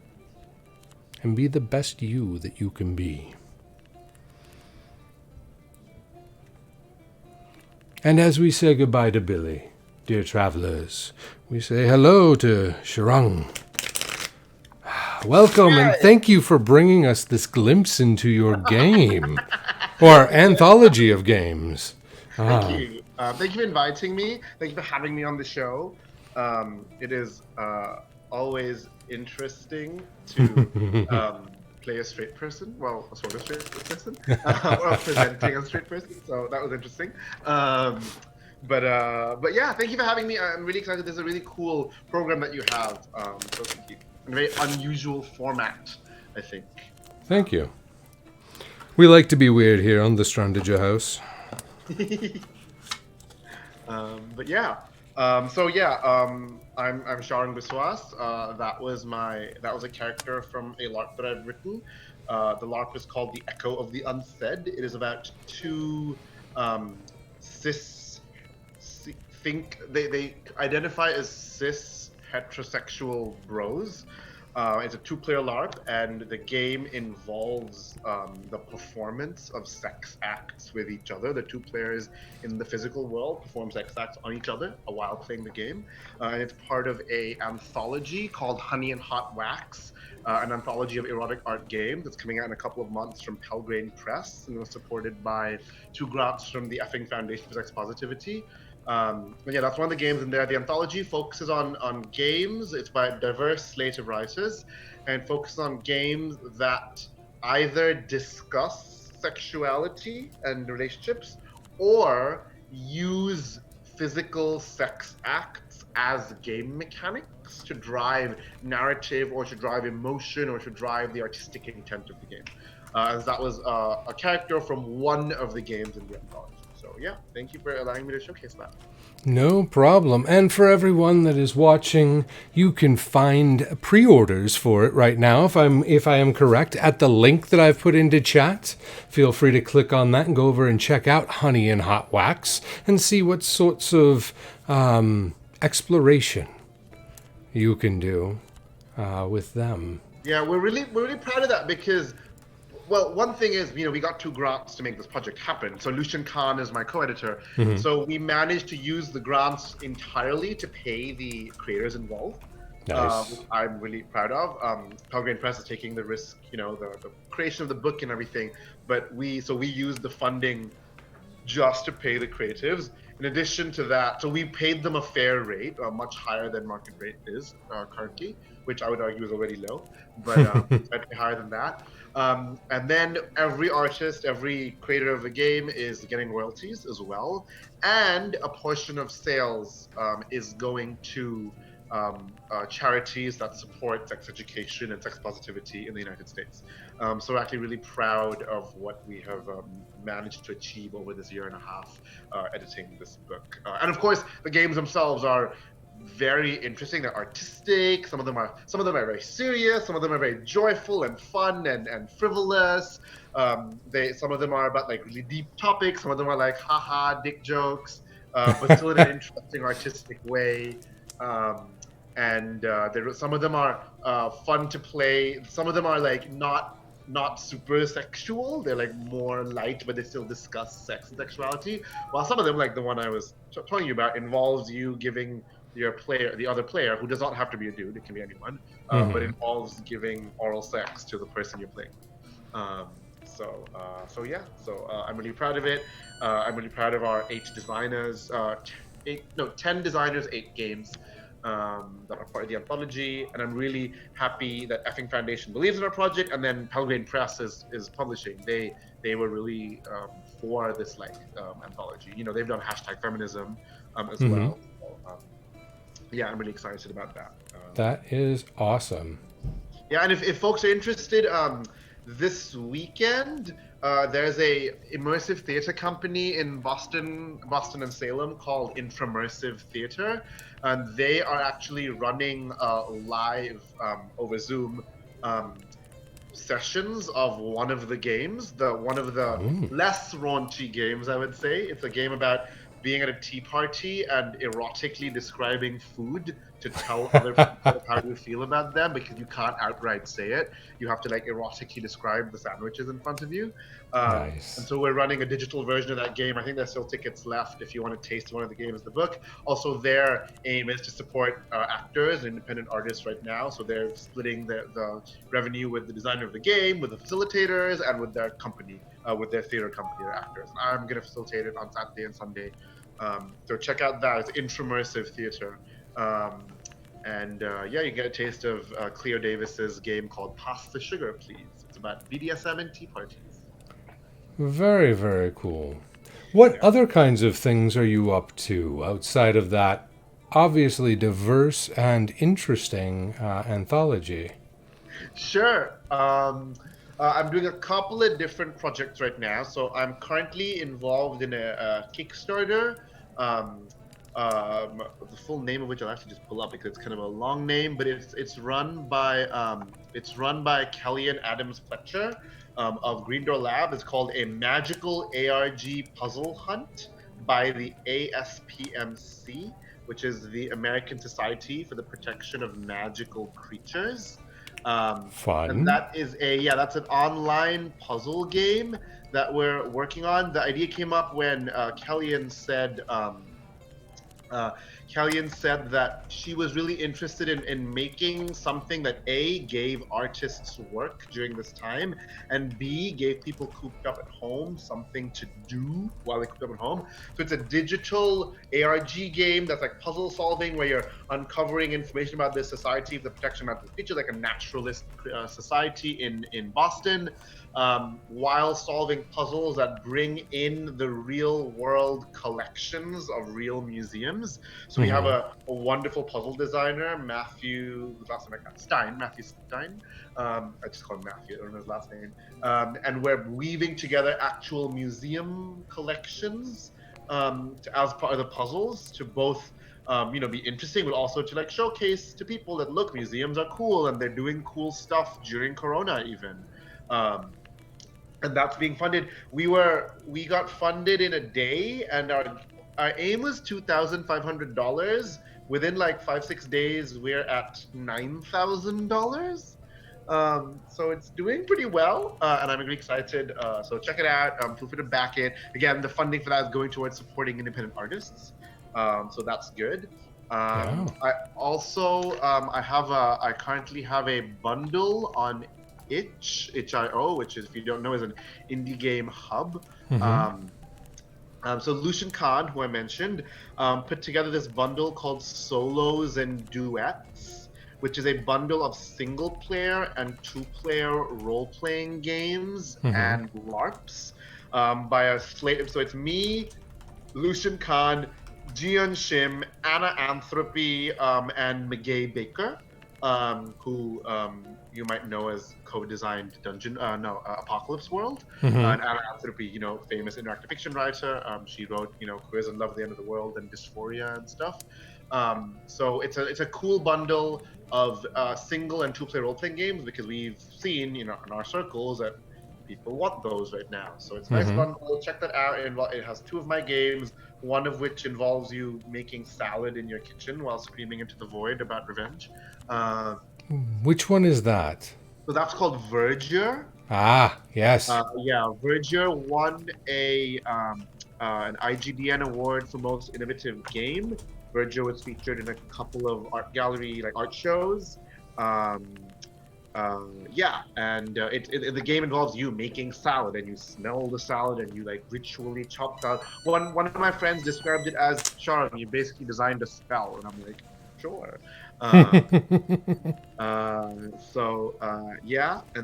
A: And be the best you that you can be. And as we say goodbye to Billy, dear travelers, we say hello to Shirang. Welcome and thank you for bringing us this glimpse into your game. Or anthology of games.
B: Thank you. Thank you for inviting me. Thank you for having me on the show. It is always interesting to play a straight person. Well, a sort of straight person. Or presenting a straight person. So that was interesting. But yeah, thank you for having me. I'm really excited. There's a really cool program that you have. So thank you. A very unusual format, I think.
A: Thank you. We like to be weird here on the Strandager House.
B: But yeah. I'm Sharon Biswas. That was a character from a LARP that I've written. The LARP is called The Echo of the Unsaid. It is about two they identify as cis heterosexual bros. It's a two-player LARP, and the game involves the performance of sex acts with each other. The two players in the physical world perform sex acts on each other while playing the game. And it's part of an anthology called Honey and Hot Wax, an anthology of erotic art games that's coming out in a couple of months from Pelgrane Press, and it was supported by 2 grants from the Effing Foundation for Sex Positivity. But yeah, that's one of the games in there. The anthology focuses on games. It's by a diverse slate of writers, and focuses on games that either discuss sexuality and relationships or use physical sex acts as game mechanics to drive narrative or to drive emotion or to drive the artistic intent of the game. As that was a character from one of the games in the anthology. So yeah, thank you for allowing me to showcase that.
A: No problem. And for everyone that is watching, you can find pre-orders for it right now, if I am correct, at the link that I've put into chat. Feel free to click on that and go over and check out Honey and Hot Wax and see what sorts of exploration you can do with them.
B: Yeah, we're really proud of that because, well, one thing is, we got 2 grants to make this project happen. So Lucian Khan is my co-editor. Mm-hmm. So we managed to use the grants entirely to pay the creators involved. Nice. Which I'm really proud of. Pelgrane Press is taking the risk, the creation of the book and everything. But we used the funding just to pay the creatives. In addition to that, so we paid them a fair rate, much higher than market rate is currently, which I would argue is already low, but slightly higher than that. And then every artist, every creator of the game is getting royalties as well, and a portion of sales is going to charities that support sex education and sex positivity in the United States. So we're actually really proud of what we have managed to achieve over this year and a half editing this book. And of course, the games themselves are very interesting. They're artistic. Some of them are very serious. Some of them are very joyful and fun and frivolous. Some of them are about like really deep topics. Some of them are like haha dick jokes, but still in an interesting artistic way. And some of them are fun to play. Some of them are like not super sexual. They're like more light, but they still discuss sex and sexuality. While some of them, like the one I was telling you about, involves you giving the other player, who does not have to be a dude, it can be anyone, but involves giving oral sex to the person you're playing. So I'm really proud of it. I'm really proud of our 10 designers, 8 games that are part of the anthology, and I'm really happy that Effing Foundation believes in our project, and then Pelgrane Press is publishing. They were really for this anthology. They've done #feminism, as well. So, yeah, I'm really excited about that.
A: That is awesome.
B: Yeah, and if folks are interested, this weekend there's a immersive theater company in Boston and Salem called Intramersive Theater, and they are actually running live over Zoom sessions of one of the games, the one of the less raunchy games, I would say. It's a game about being at a tea party and erotically describing food to tell other people how you feel about them, because you can't outright say it. You have to like erotically describe the sandwiches in front of you. And
A: Nice.
B: so we're running a digital version of that game. I think there's still tickets left if you want to taste one of the games in the book. Also, their aim is to support actors and independent artists right now. So they're splitting the revenue with the designer of the game, with the facilitators, and with their company, with their theater company, their actors. And I'm going to facilitate it on Saturday and Sunday. So check out that. It's Intramersive Theater. Yeah, you get a taste of Cleo Davis's game called Pass the Sugar, Please. It's about BDSM and tea parties.
A: Very, very cool. What
B: Yeah.
A: other kinds of things are you up to outside of that obviously diverse and interesting anthology?
B: Sure. I'm doing a couple of different projects right now. So I'm currently involved in a Kickstarter. Um, the full name of which I'll actually just pull up because it's kind of a long name, but it's run by Kelly and Adams Fletcher of Green Door Lab. It's called a Magical ARG Puzzle Hunt by the ASPMC, which is the American Society for the Protection of Magical Creatures. And
A: Fun.
B: that is that's an online puzzle game that we're working on. The idea came up when Kellyanne said that she was really interested in making something that A, gave artists work during this time, and B, gave people cooped up at home something to do while they cooped up at home. So it's a digital ARG game that's like puzzle solving, where you're uncovering information about this society of the protection of natural creatures, like a naturalist society in Boston, while solving puzzles that bring in the real world collections of real museums. So we have a wonderful puzzle designer, Matthew, last name I got, Stein, Matthew Stein. I just call him Matthew, I don't know his last name. And we're weaving together actual museum collections as part of the puzzles to both be interesting, but also to like showcase to people that look, museums are cool and they're doing cool stuff during Corona even. And that's being funded. We got funded in a day, and our aim was $2,500. Within like 5-6 days, we're at $9,000. So it's doing pretty well, and I'm really excited. So check it out. Feel free to back it. Again, the funding for that is going towards supporting independent artists. So that's good.
A: Yeah.
B: I currently have a bundle on itch.io, which is, if you don't know, is an indie game hub. So Lucian Khan, who I mentioned, put together this bundle called Solos and Duets, which is a bundle of single-player and two-player role-playing games and LARPs by a slate. So it's me, Lucian Khan, Jian Shim, Anna Anthropy, and McGay Baker, who you might know as co-designed Apocalypse World. And Anna Anthropy, famous interactive fiction writer. She wrote, Quiz and Love at the End of the World and Dysphoria and stuff. So it's a cool bundle of single and two-player role-playing games, because we've seen, in our circles, that people want those right now. So it's a nice bundle. Check that out. It has 2 of my games, one of which involves you making salad in your kitchen while screaming into the void about revenge.
A: Which one is that?
B: So that's called Verger.
A: Ah, yes.
B: Verger won an IGDN award for most innovative game. Verger was featured in a couple of art gallery art shows. The game involves you making salad, and you smell the salad, and you ritually chop salad. One of my friends described it as, Sharon, you basically designed a spell, and I'm like, sure. And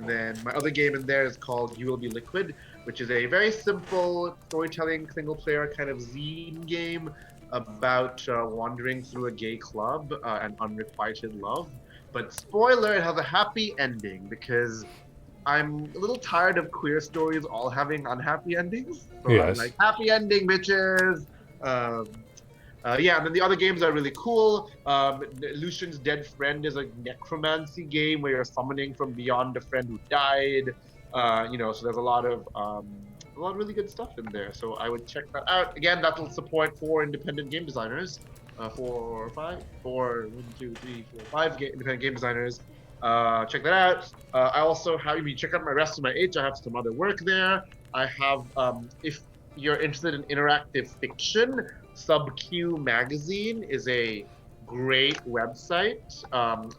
B: then my other game in there is called You Will Be Liquid, which is a very simple storytelling single player kind of zine game about wandering through a gay club and unrequited love. But spoiler, it has a happy ending because I'm a little tired of queer stories all having unhappy endings. So I'm
A: Yes.
B: like, happy ending, bitches. Um, yeah, and then the other games are really cool. Lucian's Dead Friend is a necromancy game where you're summoning from beyond a friend who died. So there's a lot of really good stuff in there. So I would check that out. Again, that'll support four independent game designers, one, two, three, four, five independent game designers. Check that out. I also have, if you check out my rest of my H, I have some other work there. I have, if you're interested in interactive fiction, SubQ Magazine is a great website of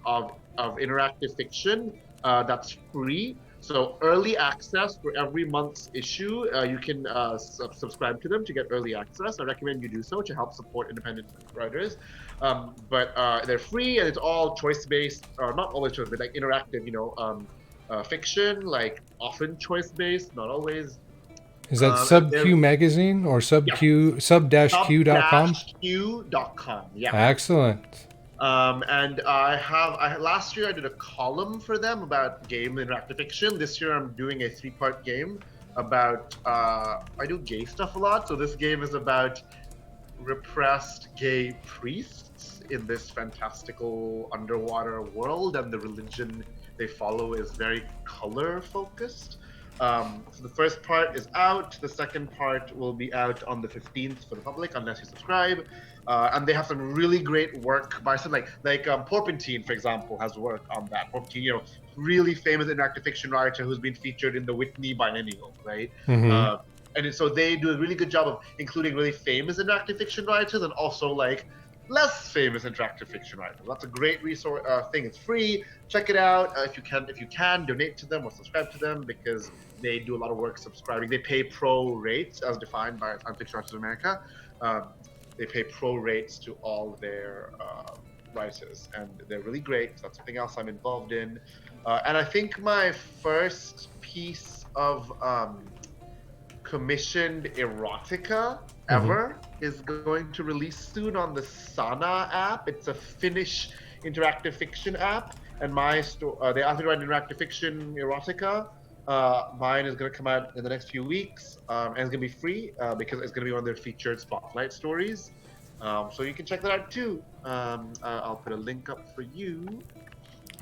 B: interactive fiction that's free. So early access for every month's issue, you can subscribe to them to get early access. I recommend you do so to help support independent writers. But they're free and it's all choice-based, or not always choice, but like interactive, fiction, like often choice-based, not always.
A: Is that
B: And
A: SubQ
B: they're
A: Magazine or
B: yeah,
A: sub-q.com?
B: sub-q.com. Yeah.
A: Excellent.
B: And last year I did a column for them about game interactive fiction. This year I'm doing a three-part game about I do gay stuff a lot. So this game is about repressed gay priests in this fantastical underwater world, and the religion they follow is very color focused. So the first part is out. The second part will be out on the 15th for the public, unless you subscribe. And they have some really great work by some Porpentine, for example, has work on that. Porpentine, really famous interactive fiction writer who's been featured in the Whitney Biennial, right?
A: Mm-hmm.
B: So they do a really good job of including really famous interactive fiction writers and also like less famous interactive fiction writers. That's a great resource thing. It's free. Check it out if you can donate to them or subscribe to them because they do a lot of work subscribing. They pay pro rates as defined by Science Fiction Writers of America. Um, they pay pro rates to all their writers, and they're really great. That's something else I'm involved in. And I think my first piece of commissioned erotica
A: Mm-hmm.
B: ever is going to release soon on the Sana app. It's a Finnish interactive fiction app, and they asked me to write interactive fiction erotica. Mine is going to come out in the next few weeks, and it's going to be free because it's going to be one of their featured spotlight stories. So you can check that out too. I'll put a link up for you.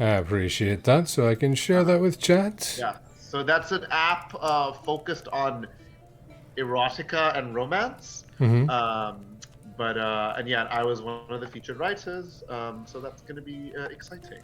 A: I appreciate that, so I can share
B: Uh,
A: that with chat.
B: yeah, so that's an app focused on erotica and romance.
A: Mm-hmm.
B: And yeah, I was one of the featured writers, so that's going to be exciting.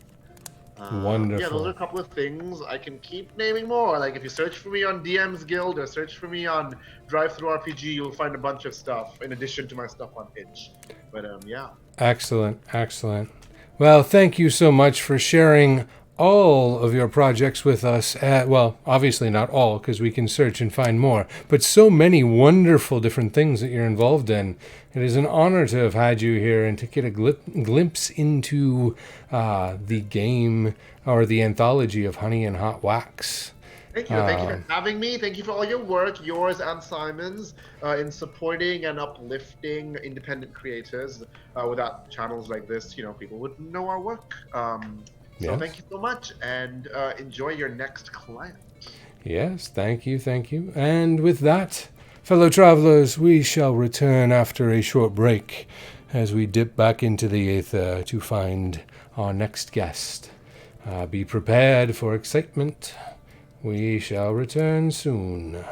B: Yeah, those are
A: Wonderful.
B: a couple of things. I can keep naming more. Like if you search for me on DM's Guild or search for me on Drive Through RPG, you'll find a bunch of stuff in addition to my stuff on itch. But yeah.
A: Excellent, excellent. Well, thank you so much for sharing all of your projects with us. Well, obviously not all, because we can search and find more, but so many wonderful different things that you're involved in. It is an honor to have had you here and to get a glimpse into the game or the anthology of Honey and Hot Wax.
B: Thank you. Thank you for having me. Thank you for all your work, yours and Simon's, in supporting and uplifting independent creators. Without channels like this, people wouldn't know our work. So
A: Yes.
B: thank you so much, and enjoy your next client.
A: Yes, thank you, thank you. And with that, fellow travelers, we shall return after a short break as we dip back into the aether to find our next guest. Be prepared for excitement. We shall return soon.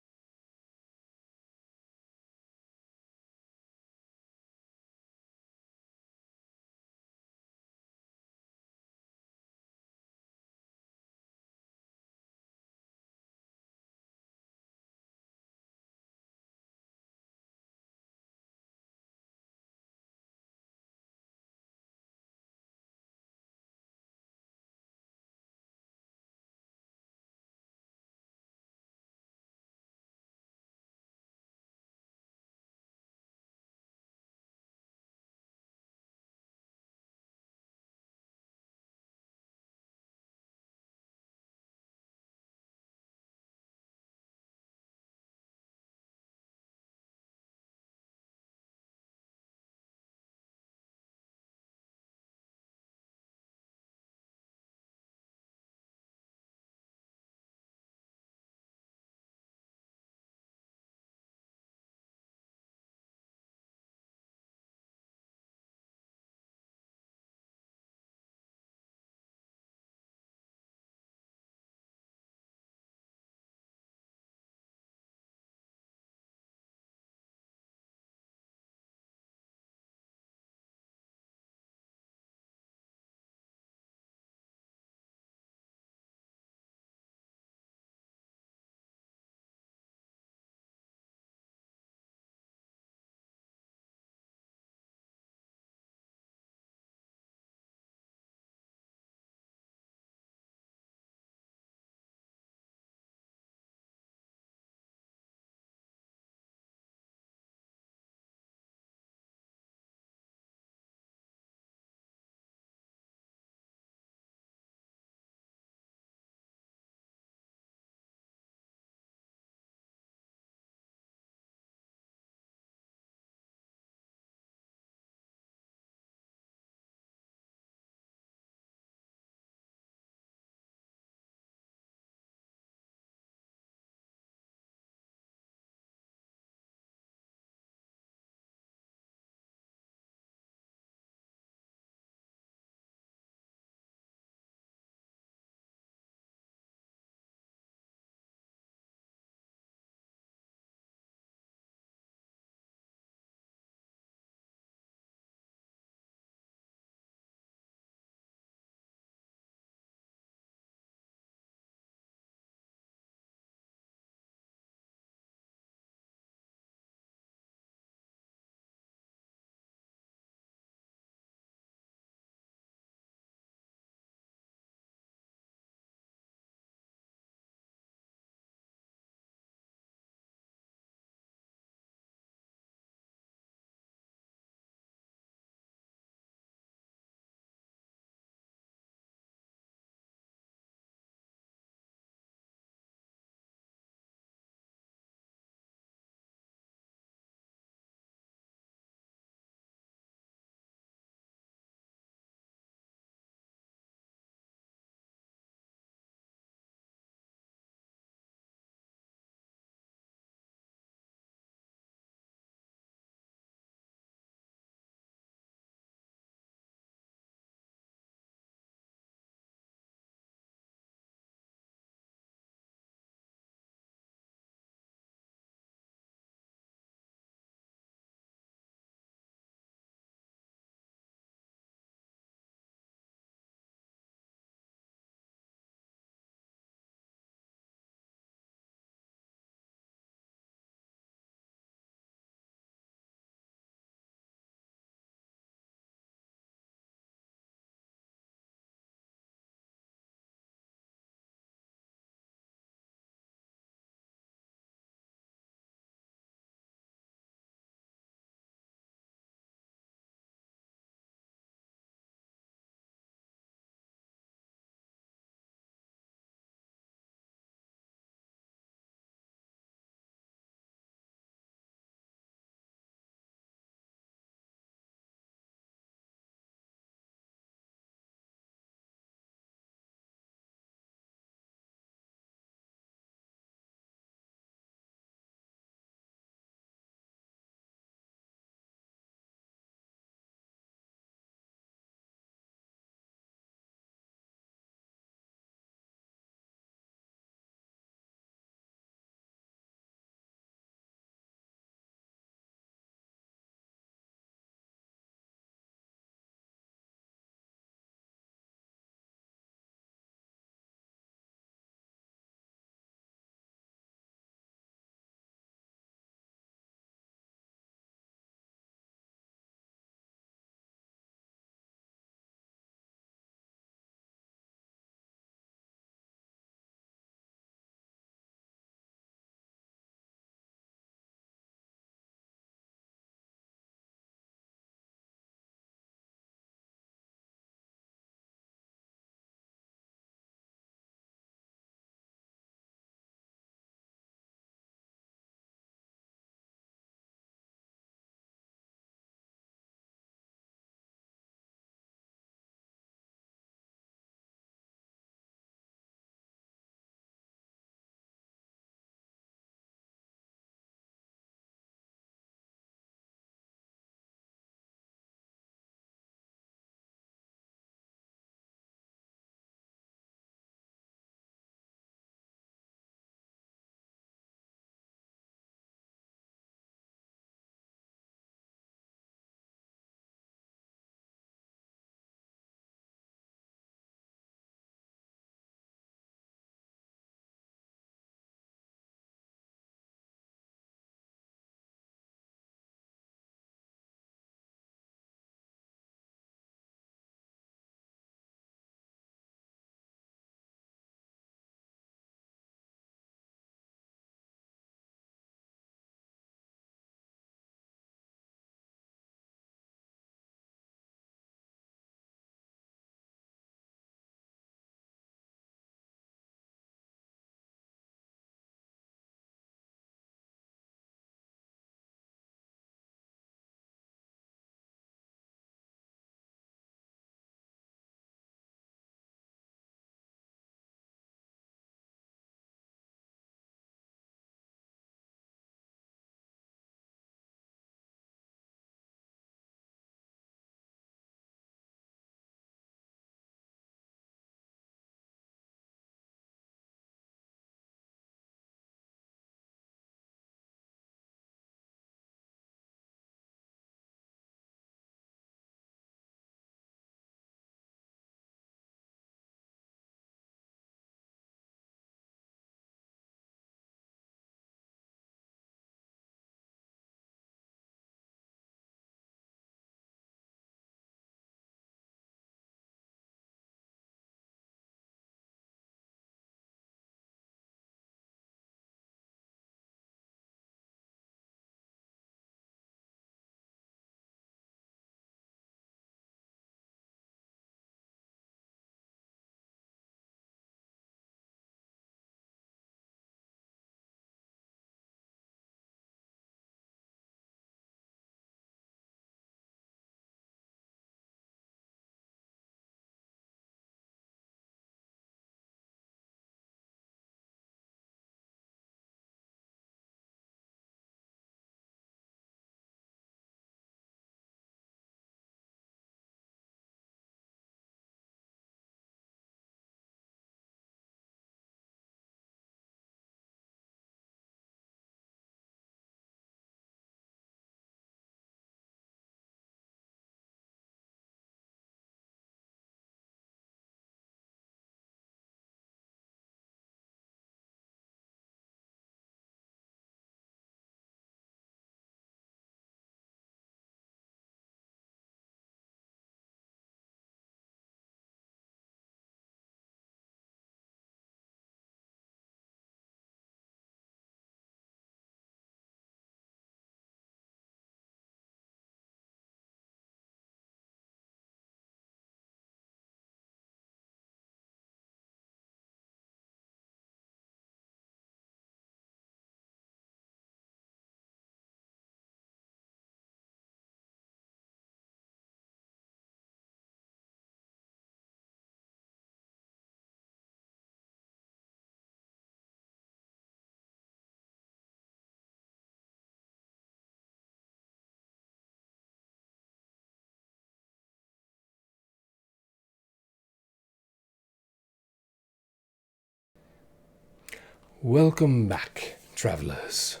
A: Welcome back, travelers.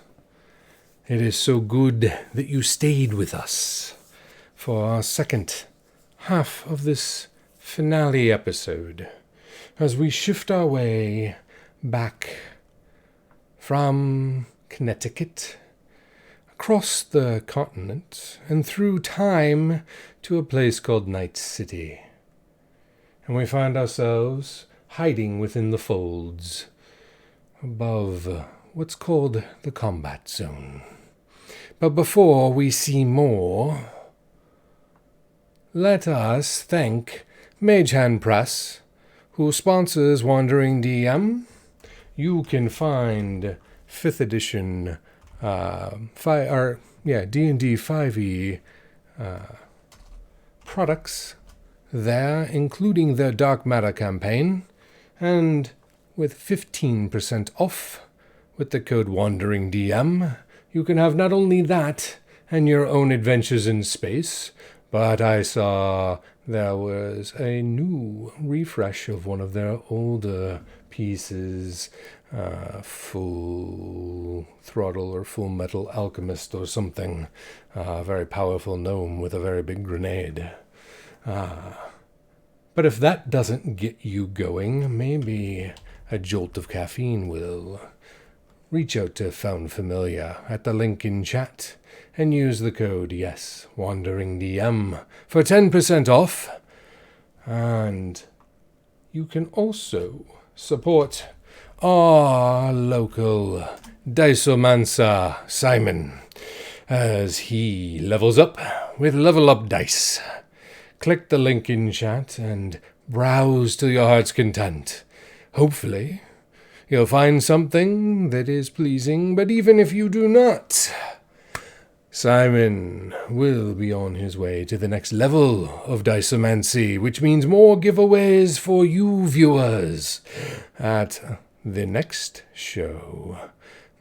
A: It is so good that you stayed with us for our second half of this finale episode as we shift our way back from Connecticut across the continent and through time to a place called Night City. And we find ourselves hiding within the folds above what's called the combat zone. But before we see more, let us thank Mage Hand Press, who sponsors Wandering DM. You can find 5th edition D&D 5e products there, including their Dark Matter campaign, and with 15% off with the code WanderingDM, you can have not only that and your own adventures in space, but I saw there was a new refresh of one of their older pieces, Full Throttle or Full Metal Alchemist or something, a very powerful gnome with a very big grenade. But if that doesn't get you going, maybe a jolt of caffeine will. Reach out to Found Familiar at the link in chat and use the code, yes, WanderingDM, for 10% off. And you can also support our local diceomancer, Simon, as he levels up with Level Up Dice. Click the link in chat and browse to your heart's content. Hopefully, you'll find something that is pleasing, but even if you do not, Simon will be on his way to the next level of Diceomancy, which means more giveaways for you viewers at the next show.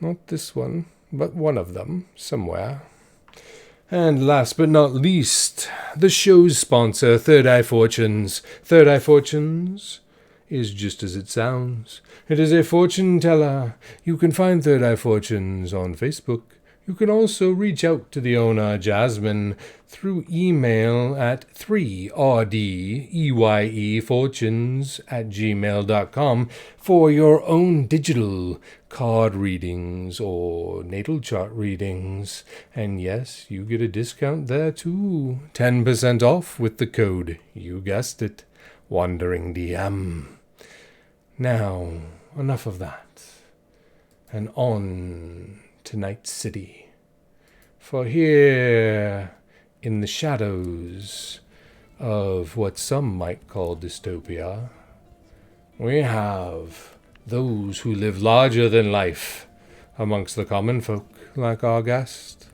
A: Not this one, but one of them somewhere. And last but not least, the show's sponsor, Third Eye Fortunes. Third Eye Fortunes is just as it sounds. It is a fortune teller. You can find Third Eye Fortunes on Facebook. You can also reach out to the owner, Jasmine, through email at 3rdieyefortunes@gmail.com for your own digital card readings or natal chart readings. And yes, you get a discount there too. 10% off with the code, you guessed it, WanderingDM. Now, enough of that. And on to Night City. For here, in the shadows of what some might call dystopia, we have those who live larger than life amongst the common folk, like our guest,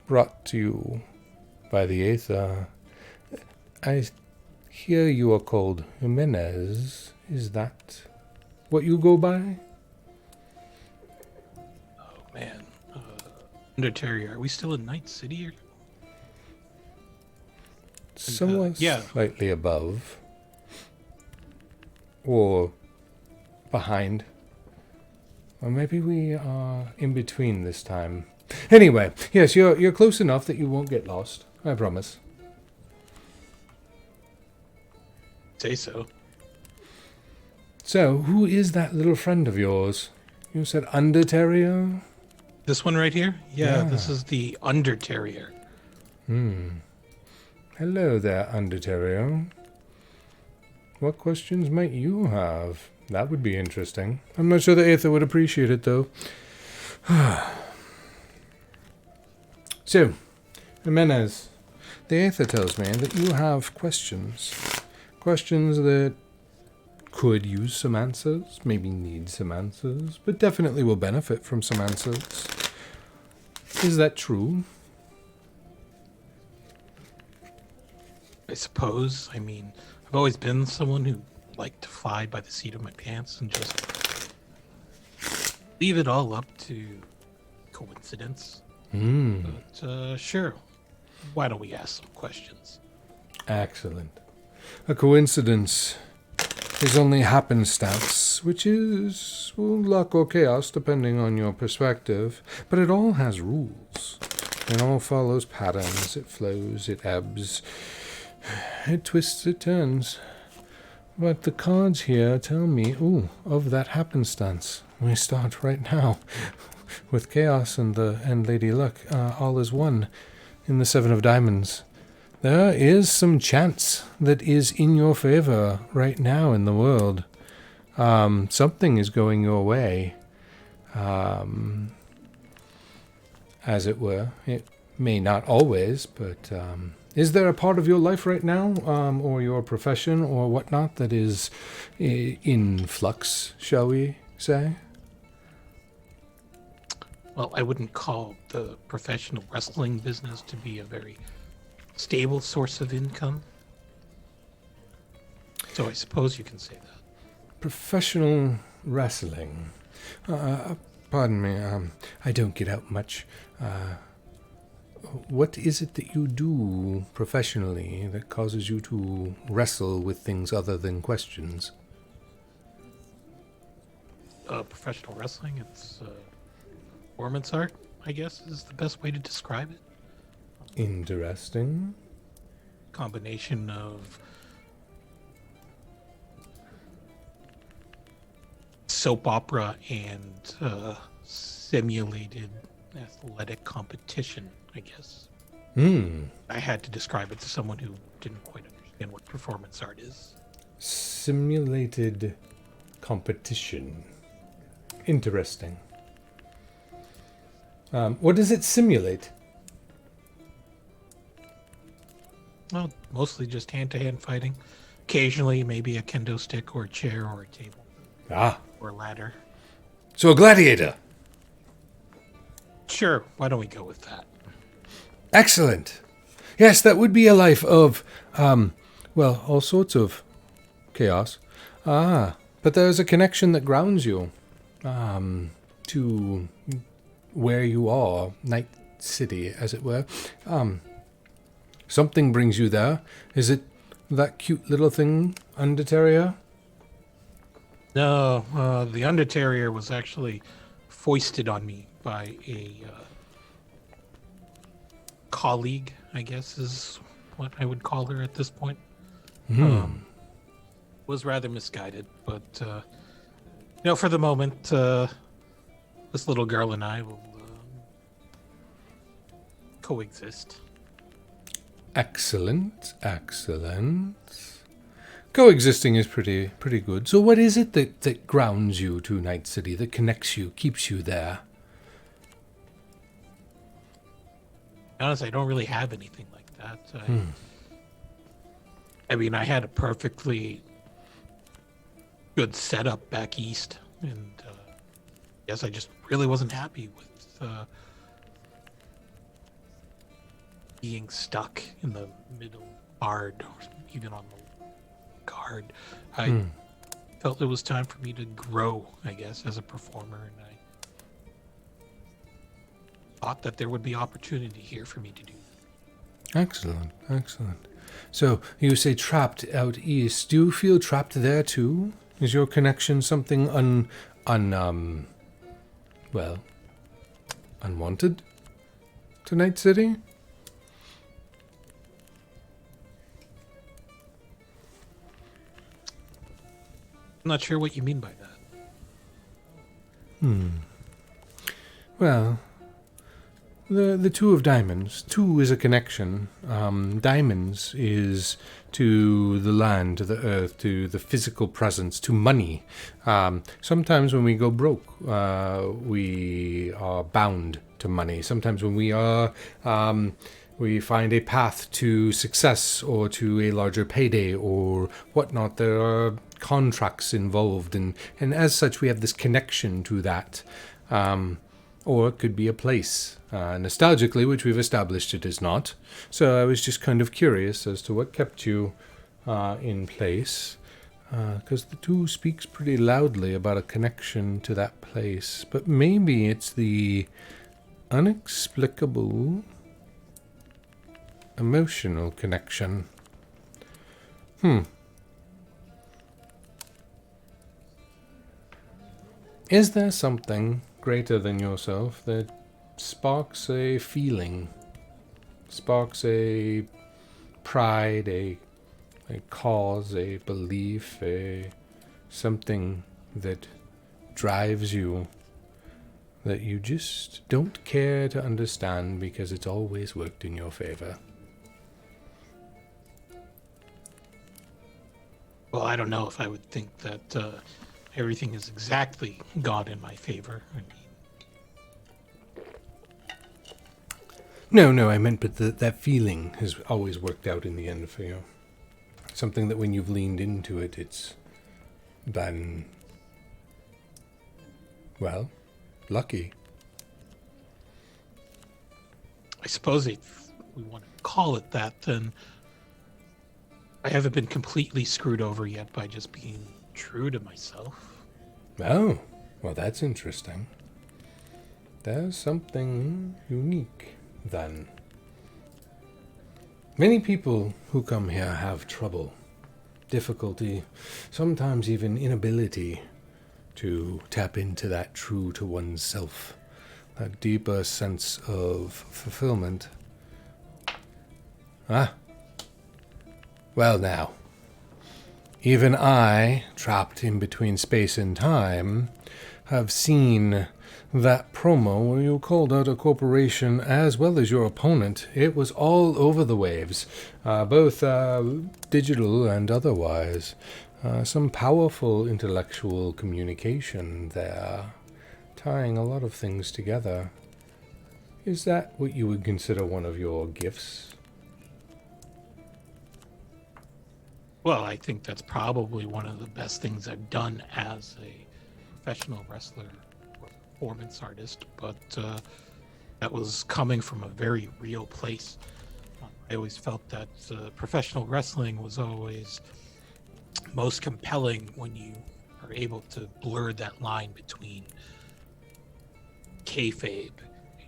A: brought to you by the Aether. I hear you are called Jimenez. Is that what you go by?
C: Oh, man. Underterrier, are we still in Night City?
A: Somewhat
C: yeah.
A: slightly above. Or behind. Or maybe we are in between this time. Anyway, yes, you're close enough that you won't get lost. I promise.
C: Say so.
A: So, who is that little friend of yours? You said Underterrier?
C: This one right here? Yeah,
A: Yeah.
C: this is the Underterrier.
A: Hello there, Underterrier. What questions might you have? That would be interesting. I'm not sure the Aether would appreciate it, though. So, Jimenez, the Aether tells me that you have questions. Questions that could use some answers, maybe need some answers, but definitely will benefit from some answers. Is that true?
C: I suppose. I mean, I've always been someone who liked to fly by the seat of my pants and just leave it all up to coincidence. But sure, why don't we ask some questions?
A: Excellent. A coincidence is only happenstance, which is luck or chaos, depending on your perspective. But it all has rules. It all follows patterns. It flows, it ebbs, it twists, it turns. But the cards here tell me, of that happenstance. We start right now with chaos and Lady Luck. All is one in the Seven of Diamonds. There is some chance that is in your favor right now in the world. Something is going your way, as it were. It may not always, but is there a part of your life right now, or your profession or whatnot, that is in flux, shall we say?
C: Well, I wouldn't call the professional wrestling business to be a very stable source of income. So I suppose you can say that.
A: Professional wrestling. Pardon me, I don't get out much. What is it that you do professionally that causes you to wrestle with things other than questions?
C: Professional wrestling, it's performance art, I guess, is the best way to describe it.
A: Interesting.
C: Combination of soap opera and simulated athletic competition, I guess. I had to describe it to someone who didn't quite understand what performance art is.
A: Simulated competition. Interesting. What does it simulate?
C: Well, mostly just hand-to-hand fighting. Occasionally, maybe a kendo stick or a chair or a table. Or a ladder.
A: So a gladiator.
C: Sure, why don't we go with that?
A: Excellent. Yes, that would be a life of, all sorts of chaos. But there's a connection that grounds you, to where you are, Night City, as it were. Something brings you there. Is it that cute little thing, Underterrier?
C: No, the Underterrier was actually foisted on me by a colleague, I guess is what I would call her at this point. Was rather misguided, but for the moment, this little girl and I will coexist.
A: Excellent. Coexisting is pretty good. So what is it that grounds you to Night City, that connects you, keeps you there?
C: Honestly, I don't really have anything like that. I mean, I had a perfectly good setup back east, and yes, I just really wasn't happy with being stuck in the middle guard, or even on the guard. I felt it was time for me to grow, I guess, as a performer, and I thought that there would be opportunity here for me to do that.
A: Excellent. So you say trapped out east. Do you feel trapped there too? Is your connection something unwanted to Night City?
C: I'm not sure what you mean by that.
A: Well, the Two of Diamonds. Two is a connection. Diamonds is to the land, to the earth, to the physical presence, to money. Sometimes when we go broke, we are bound to money. Sometimes when we find a path to success or to a larger payday or whatnot, there are contracts involved, and as such we have this connection to that. Or it could be a place. Nostalgically, which we've established it is not. So I was just kind of curious as to what kept you in place. Because the two speaks pretty loudly about a connection to that place. But maybe it's the inexplicable emotional connection. Is there something greater than yourself that sparks a feeling, sparks a pride, a cause, a belief, a something that drives you that you just don't care to understand because it's always worked in your favor?
C: Well, I don't know if I would think that everything is exactly gone in my favor. I mean,
A: No, I meant, but that feeling has always worked out in the end for you. Something that when you've leaned into it, it's been, well, lucky.
C: I suppose if we want to call it that, then I haven't been completely screwed over yet by just being true to myself.
A: Oh, well, that's interesting. There's something unique, then. Many people who come here have trouble, difficulty, sometimes even inability to tap into that true to oneself, that deeper sense of fulfillment. Well now, even I, trapped in between space and time, have seen that promo where you called out a corporation as well as your opponent. It was all over the waves, both digital and otherwise. Some powerful intellectual communication there, tying a lot of things together. Is that what you would consider one of your gifts?
C: Well, I think that's probably one of the best things I've done as a professional wrestler or performance artist, but that was coming from a very real place. I always felt that professional wrestling was always most compelling when you are able to blur that line between kayfabe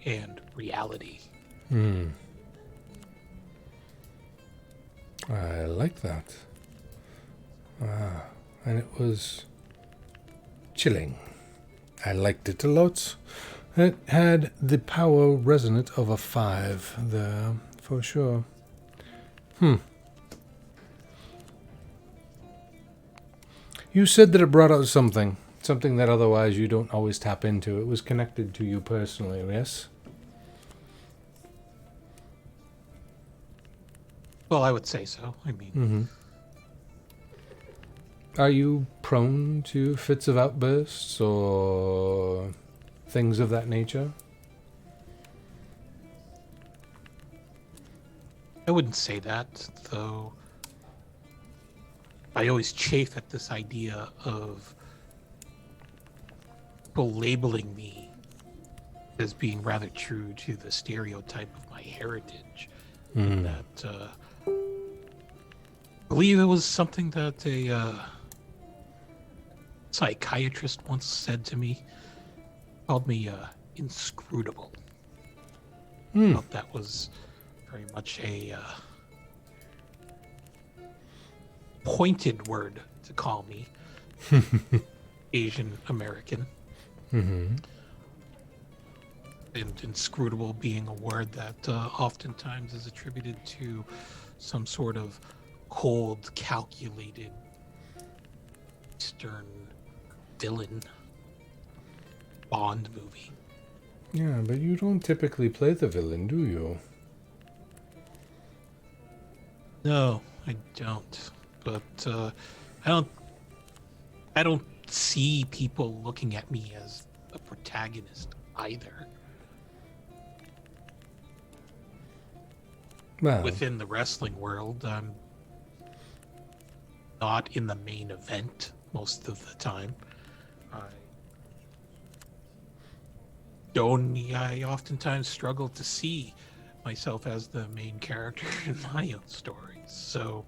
C: and reality.
A: I like that. And it was chilling. I liked it a lot. It had the power resonant of a 5 there, for sure. You said that it brought out something that otherwise you don't always tap into. It was connected to you personally, yes?
C: Well, I would say so. I mean,
A: Are you prone to fits of outbursts or things of that nature?
C: I wouldn't say that, though. I always chafe at this idea of people labeling me as being rather true to the stereotype of my heritage. That I believe it was something that a psychiatrist once said to me, called me inscrutable. I felt that was very much a pointed word to call me Asian American. And inscrutable being a word that oftentimes is attributed to some sort of cold, calculated, stern villain Bond movie.
A: Yeah, but you don't typically play the villain, do you?
C: No, I don't. But I don't see people looking at me as a protagonist either.
A: Well,
C: Within the wrestling world, I'm not in the main event most of the time. I oftentimes struggle to see myself as the main character in my own stories. So,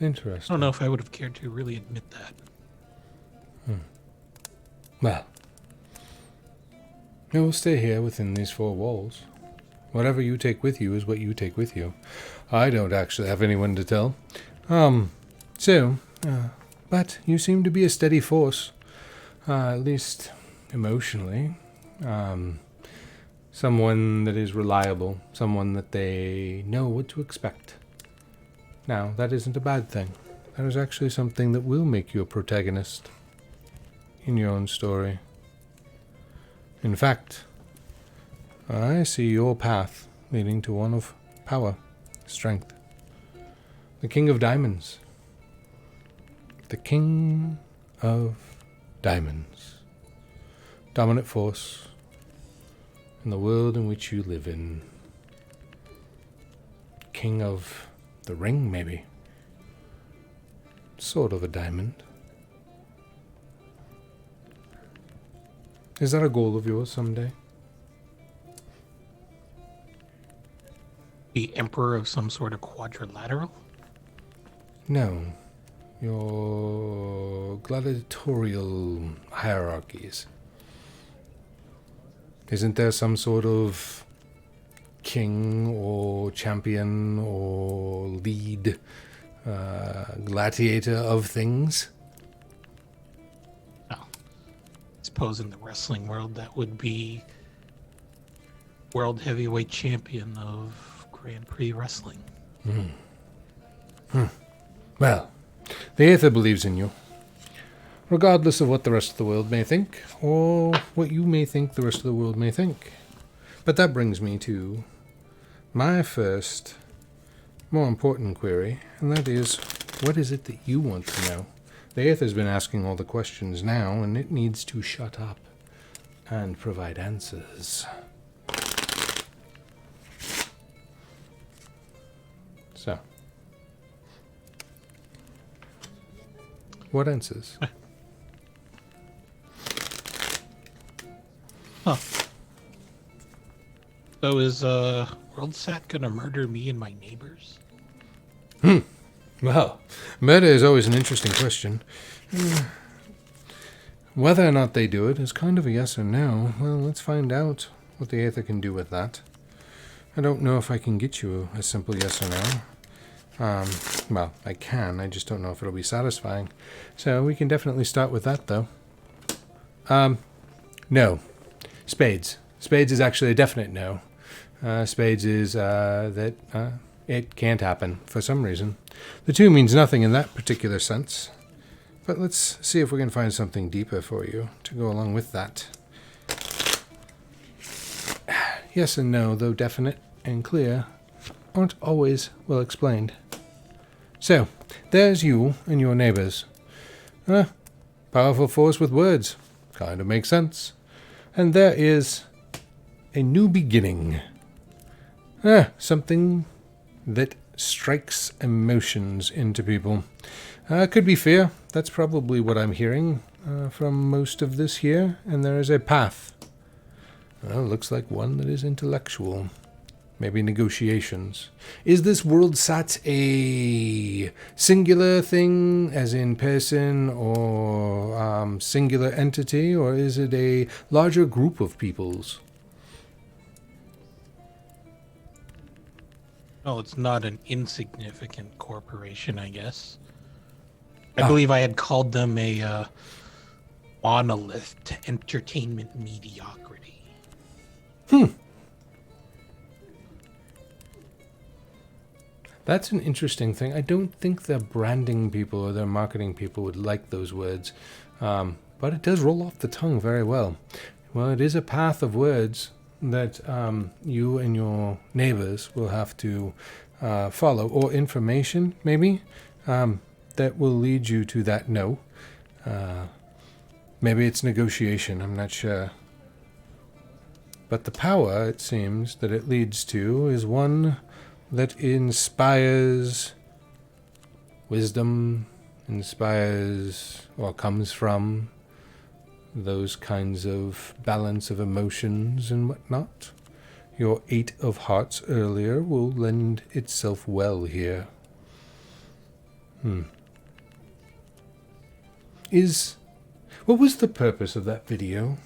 A: interesting.
C: I don't know if I would have cared to really admit that.
A: Well, we will stay here within these 4 walls. whatever you take with you is what you take with you. I don't actually have anyone to tell. But you seem to be a steady force, at least emotionally. Someone that is reliable, someone that they know what to expect. Now, that isn't a bad thing. That is actually something that will make you a protagonist in your own story. In fact, I see your path leading to one of power, strength. The King of Diamonds. The King of Diamonds. Dominant force in the world in which you live in. King of the Ring, maybe. Sort of a diamond. Is that a goal of yours someday?
C: The emperor of some sort of quadrilateral?
A: No. Your gladiatorial hierarchies. Isn't there some sort of king or champion or lead gladiator of things?
C: No. I suppose in the wrestling world that would be World Heavyweight Champion of Grand Prix Wrestling.
A: Well, the Aether believes in you, regardless of what the rest of the world may think, or what you may think the rest of the world may think. But that brings me to my first, more important query, and that is, what is it that you want to know? The Aether's been asking all the questions now, and it needs to shut up and provide answers. So, what answers?
C: Huh. So is WorldSat gonna murder me and my neighbors?
A: Well, murder is always an interesting question. Whether or not they do it is kind of a yes or no. Well, let's find out what the Aether can do with that. I don't know if I can get you a simple yes or no. Well, I can. I just don't know if it'll be satisfying. So we can definitely start with that, though. No. Spades. Spades is actually a definite no. Spades is that it can't happen for some reason. The 2 means nothing in that particular sense. But let's see if we can find something deeper for you to go along with that. Yes and no, though definite and clear, aren't always well explained. So, there's you and your neighbors. Powerful force with words. Kind of makes sense. And there is a new beginning. Something that strikes emotions into people. Could be fear. That's probably what I'm hearing from most of this here. And there is a path. Well, looks like one that is intellectual. Maybe negotiations. Is this WorldSat a singular thing, as in person, or singular entity, or is it a larger group of peoples?
C: Well, it's not an insignificant corporation, I guess. I believe I had called them a monolith to entertainment mediocrity.
A: That's an interesting thing. I don't think their branding people or their marketing people would like those words. But it does roll off the tongue very well. Well, it is a path of words that you and your neighbors will have to follow, or information, maybe, that will lead you to that no. Maybe it's negotiation, I'm not sure. But the power, it seems, that it leads to is one that inspires wisdom, inspires or comes from those kinds of balance of emotions and whatnot. Your 8 of hearts earlier will lend itself well here. What was the purpose of that video?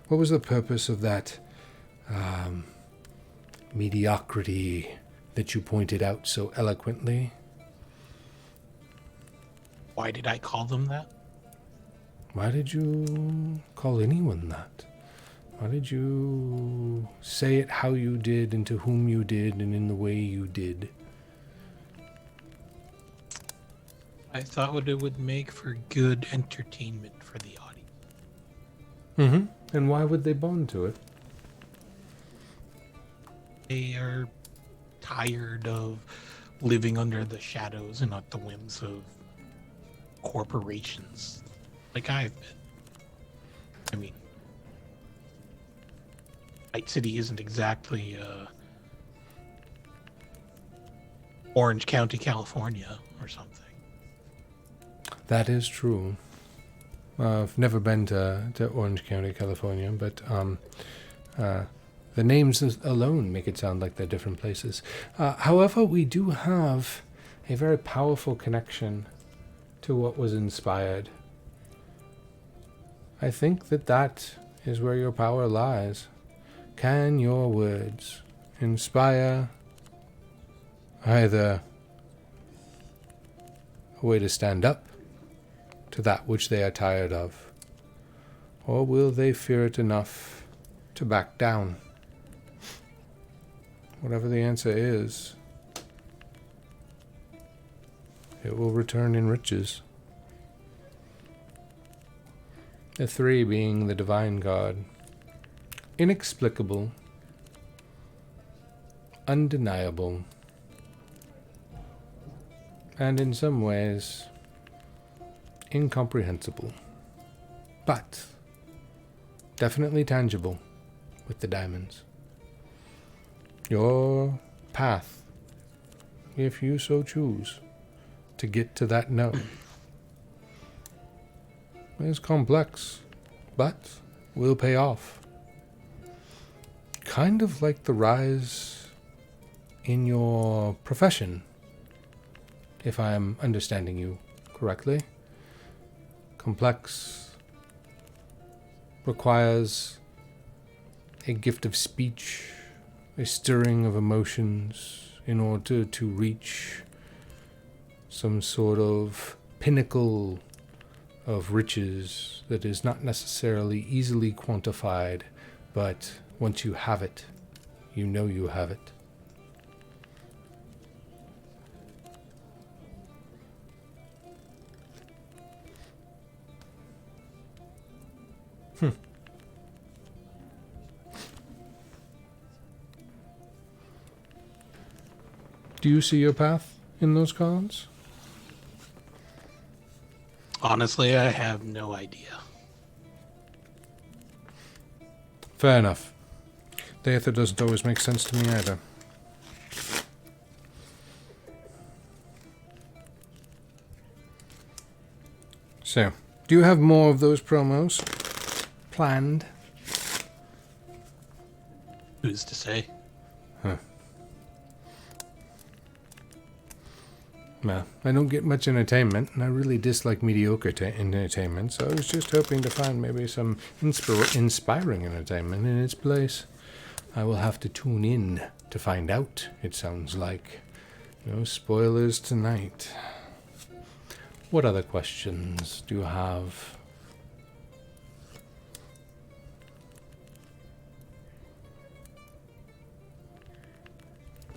A: What was the purpose of that mediocrity that you pointed out so eloquently.
C: Why did I call them that?
A: Why did you call anyone that? Why did you say it how you did, and to whom you did, and in the way you did?
C: I thought it would make for good entertainment for the audience.
A: Mm-hmm. And why would they bond to it?
C: They are tired of living under the shadows and at the whims of corporations, like I've been. I mean, Night City isn't exactly Orange County, California, or something.
A: That is true. I've never been to Orange County, California, but the names alone make it sound like they're different places. However, we do have a very powerful connection to what was inspired. I think that is where your power lies. Can your words inspire either a way to stand up to that which they are tired of, or will they fear it enough to back down? Whatever the answer is, it will return in riches. The three being the divine God, inexplicable, undeniable, and in some ways incomprehensible, but definitely tangible with the diamonds. Your path, if you so choose, to get to that note is complex, but will pay off. Kind of like the rise in your profession, if I'm understanding you correctly. Complex, requires a gift of speech, a stirring of emotions in order to reach some sort of pinnacle of riches that is not necessarily easily quantified, but once you have it, you know you have it. Do you see your path in those cards?
C: Honestly, I have no idea.
A: Fair enough. The Aether doesn't always make sense to me either. So, do you have more of those promos planned?
C: Who's to say?
A: Huh. Well, I don't get much entertainment, and I really dislike mediocre entertainment, so I was just hoping to find maybe some inspiring entertainment in its place. I will have to tune in to find out, it sounds like. No spoilers tonight. What other questions do you have?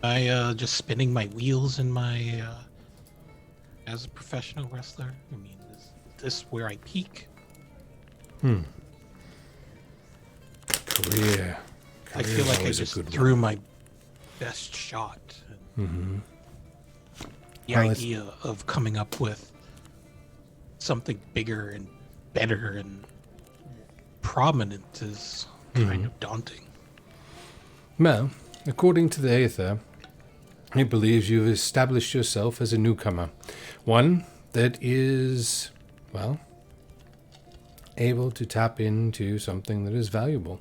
C: I just spinning my wheels in my as a professional wrestler. I mean, is this where I peak?
A: Career.
C: I feel like I just threw my best shot.
A: Mm-hmm.
C: The idea of coming up with something bigger and better and prominent is kind of daunting.
A: Well, according to the Aether, it believes you've established yourself as a newcomer. One that is, well, able to tap into something that is valuable.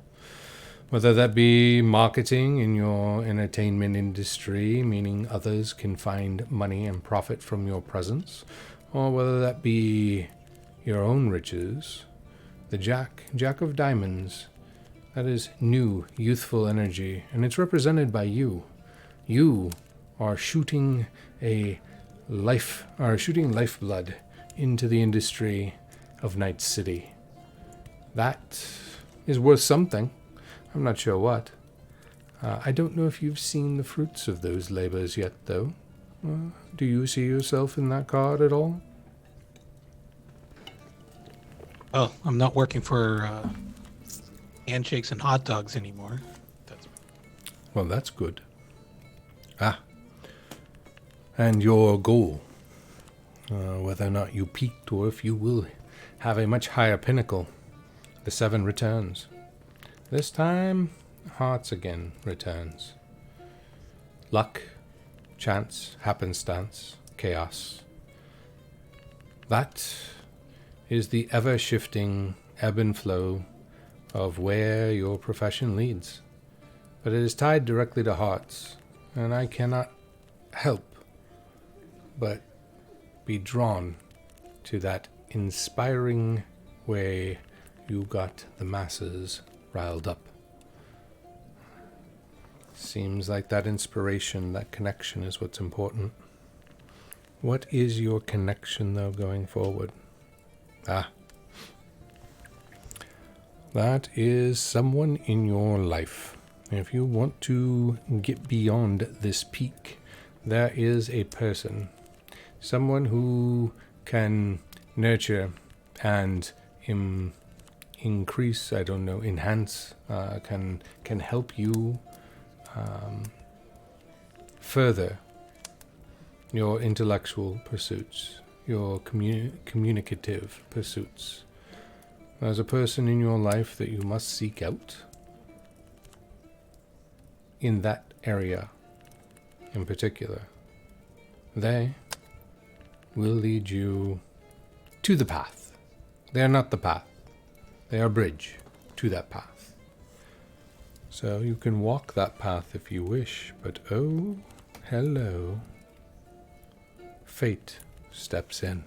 A: Whether that be marketing in your entertainment industry, meaning others can find money and profit from your presence, or whether that be your own riches, the Jack of Diamonds That is new, youthful energy, and it's represented by you. You are shooting lifeblood into the industry of Night City. That is worth something. I'm not sure what. I don't know if you've seen the fruits of those labors yet, though. Do you see yourself in that card at all?
C: Oh, I'm not working for handshakes and hot dogs anymore.
A: Well, that's good. And your goal, whether or not you peaked or if you will have a much higher pinnacle, the 7 returns. This time, hearts again returns. Luck, chance, happenstance, chaos. That is the ever-shifting ebb and flow of where your profession leads. But it is tied directly to hearts, and I cannot help but be drawn to that inspiring way you got the masses riled up. Seems like that inspiration, that connection is what's important. What is your connection, though, going forward? That is someone in your life. If you want to get beyond this peak, there is a person, someone who can nurture and increase, enhance, can help you further your intellectual pursuits, your communicative pursuits. There's a person in your life that you must seek out in that area in particular. They will lead you to the path. They are not the path. They are a bridge to that path. So you can walk that path if you wish, but oh, hello. Fate steps in.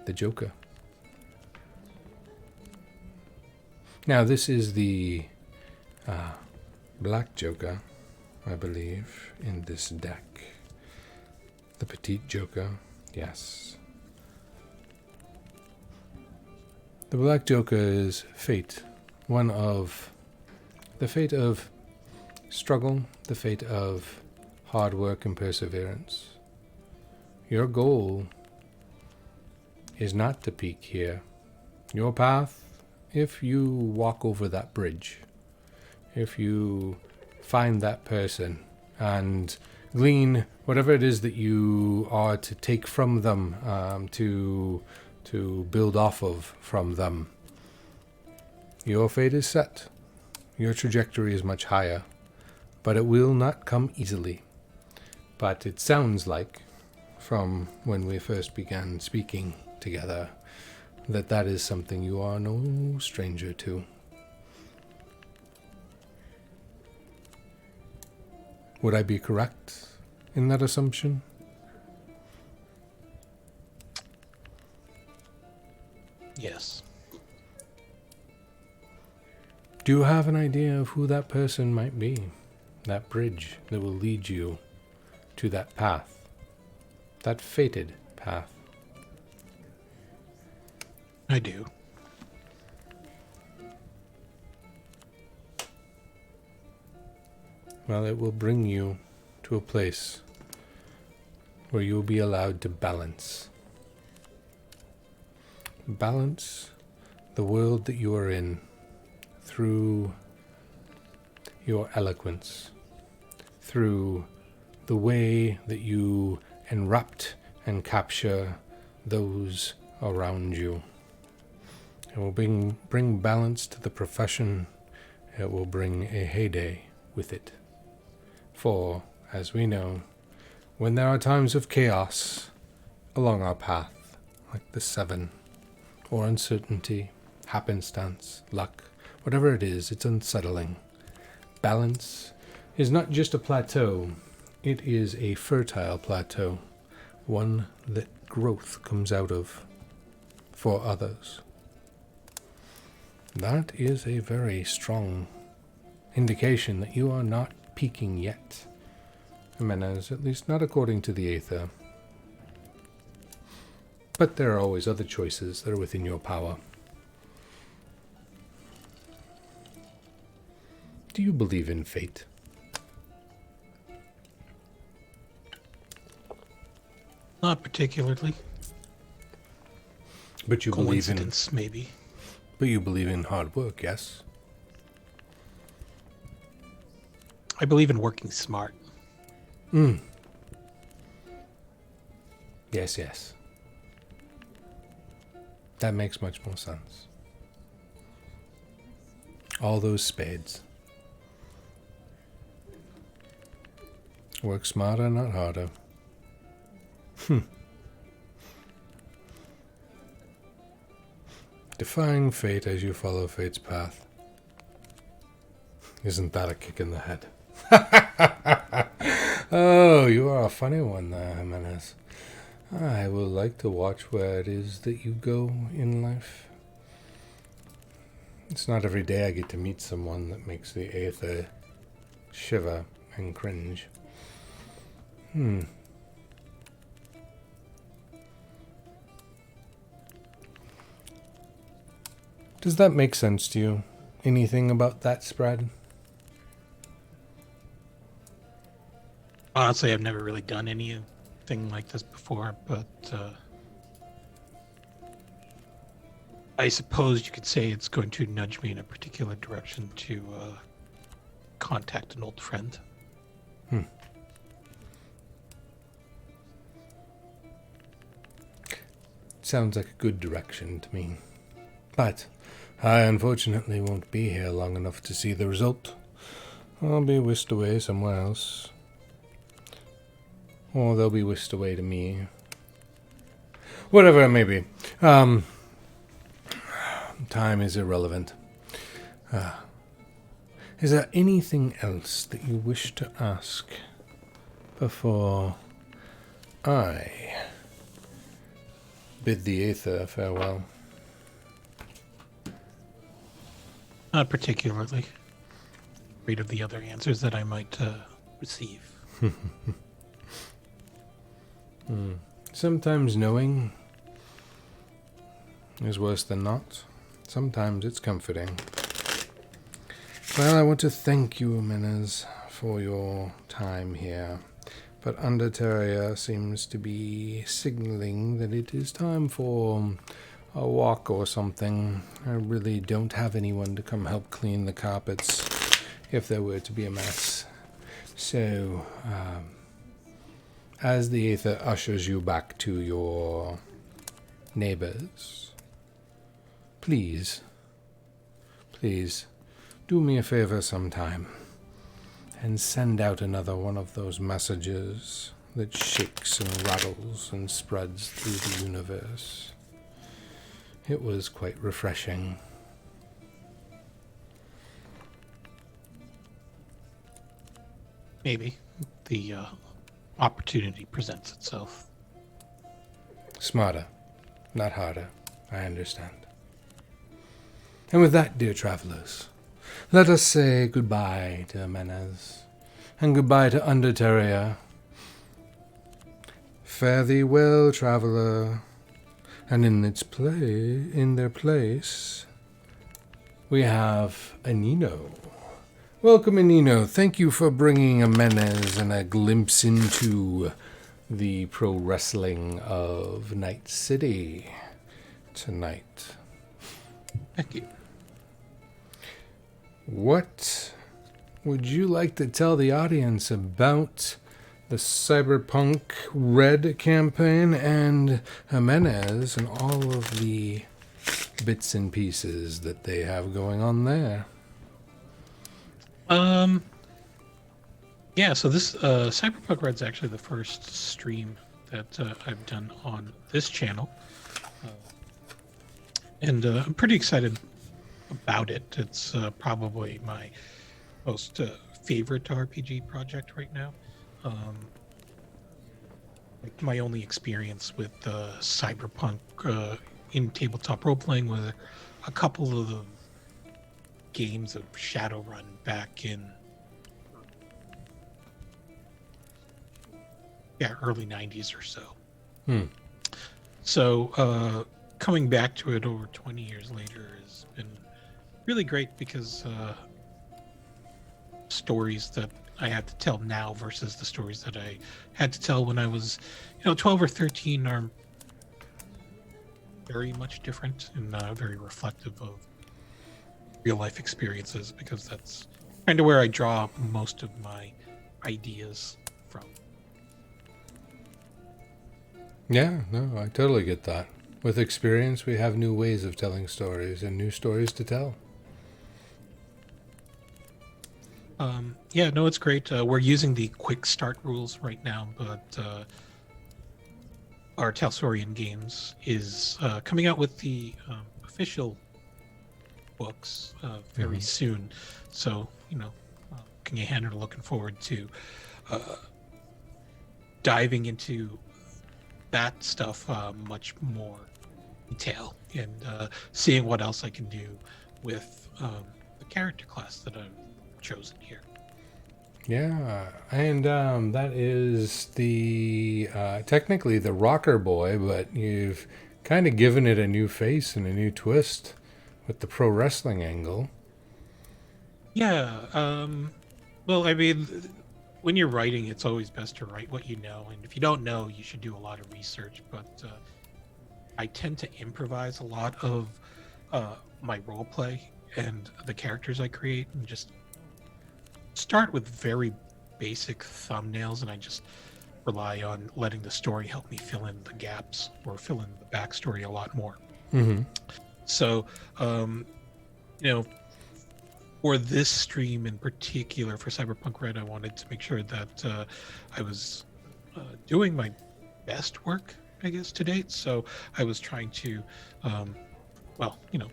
A: The Joker. Now, this is the Black Joker, I believe, in this deck. The Petite Joker, yes. The Black Joker is fate. The fate of struggle, the fate of hard work and perseverance. Your goal is not to peak here. Your path, if you walk over that bridge, if you find that person and glean whatever it is that you are to take from them, to build off of from them, your fate is set. Your trajectory is much higher, but it will not come easily. But it sounds like, from when we first began speaking together, that is something you are no stranger to. Would I be correct in that assumption?
C: Yes.
A: Do you have an idea of who that person might be? That bridge that will lead you to that path. That fated path.
C: I do.
A: Well, it will bring you to a place where you will be allowed to balance. Balance the world that you are in through your eloquence, through the way that you enwrapped and capture those around you. It will bring balance to the profession. It will bring a heyday with it. For, as we know, when there are times of chaos along our path, like the 7, or uncertainty, happenstance, luck, whatever it is, it's unsettling. Balance is not just a plateau, it is a fertile plateau, one that growth comes out of for others. That is a very strong indication that you are not peaking yet, Jimenez, at least not according to the Aether. But there are always other choices that are within your power. Do you believe in fate?
C: Not particularly.
A: But you believe in...
C: Coincidence, maybe.
A: But you believe in hard work, yes?
C: I believe in working smart.
A: Yes, yes. That makes much more sense. All those spades. Work smarter, not harder. Defying fate as you follow fate's path. Isn't that a kick in the head? Oh, you are a funny one there, Jimenez. I would like to watch where it is that you go in life. It's not every day I get to meet someone that makes the Aether shiver and cringe. Does that make sense to you? Anything about that spread?
C: Honestly, I've never really done anything like this before, but I suppose you could say it's going to nudge me in a particular direction to contact an old friend.
A: Sounds like a good direction to me. But I unfortunately won't be here long enough to see the result. I'll be whisked away somewhere else. Or they'll be whisked away to me. Whatever it may be. Time is irrelevant. Is there anything else that you wish to ask before I bid the Aether farewell?
C: Not particularly. Afraid of the other answers that I might receive.
A: Sometimes knowing is worse than not. Sometimes it's comforting. Well, I want to thank you, Jimenez, for your time here. But Underterria seems to be signaling that it is time for a walk or something. I really don't have anyone to come help clean the carpets if there were to be a mess. So, as the Aether ushers you back to your neighbors, please do me a favor sometime and send out another one of those messages that shakes and rattles and spreads through the universe. It was quite refreshing.
C: Maybe. The opportunity presents itself.
A: Smarter, not harder, I understand. And with that, dear travelers, let us say goodbye to Jimenez, and goodbye to Underterria. Fare thee well, traveler. And in their place, we have Anino. Welcome, Anino. Thank you for bringing Jimenez and a glimpse into the pro wrestling of Night City tonight.
C: Thank you.
A: What would you like to tell the audience about the Cyberpunk Red campaign and Jimenez and all of the bits and pieces that they have going on there?
C: Yeah, so this Cyberpunk Red's actually the first stream that I've done on this channel. And I'm pretty excited about it. It's probably my most favorite RPG project right now. Like my only experience with Cyberpunk in tabletop role playing was a couple of games of Shadowrun back in early 90s or so. So coming back to it over 20 years later has been really great because stories that I have to tell now versus the stories that I had to tell when I was 12 or 13 are very much different and very reflective of real life experiences, because that's kind of where I draw most of my ideas from.
A: Yeah, no, I totally get that. With experience, we have new ways of telling stories and new stories to tell.
C: Yeah, no, it's great. We're using the quick start rules right now, but our Talsorian Games is coming out with the official books very soon. So, looking ahead and looking forward to diving into that stuff much more detail and seeing what else I can do with the character class that I've chosen here.
A: Yeah, and that is the technically the rocker boy, but you've kind of given it a new face and a new twist with the pro wrestling angle.
C: Yeah, well, I mean, when you're writing, it's always best to write what you know, and if you don't know, you should do a lot of research. But I tend to improvise a lot of my role play and the characters I create, and just start with very basic thumbnails, and I just rely on letting the story help me fill in the gaps or fill in the backstory a lot more. So, for this stream in particular, for Cyberpunk Red, I wanted to make sure that I was doing my best work, I guess, to date. So I was trying to,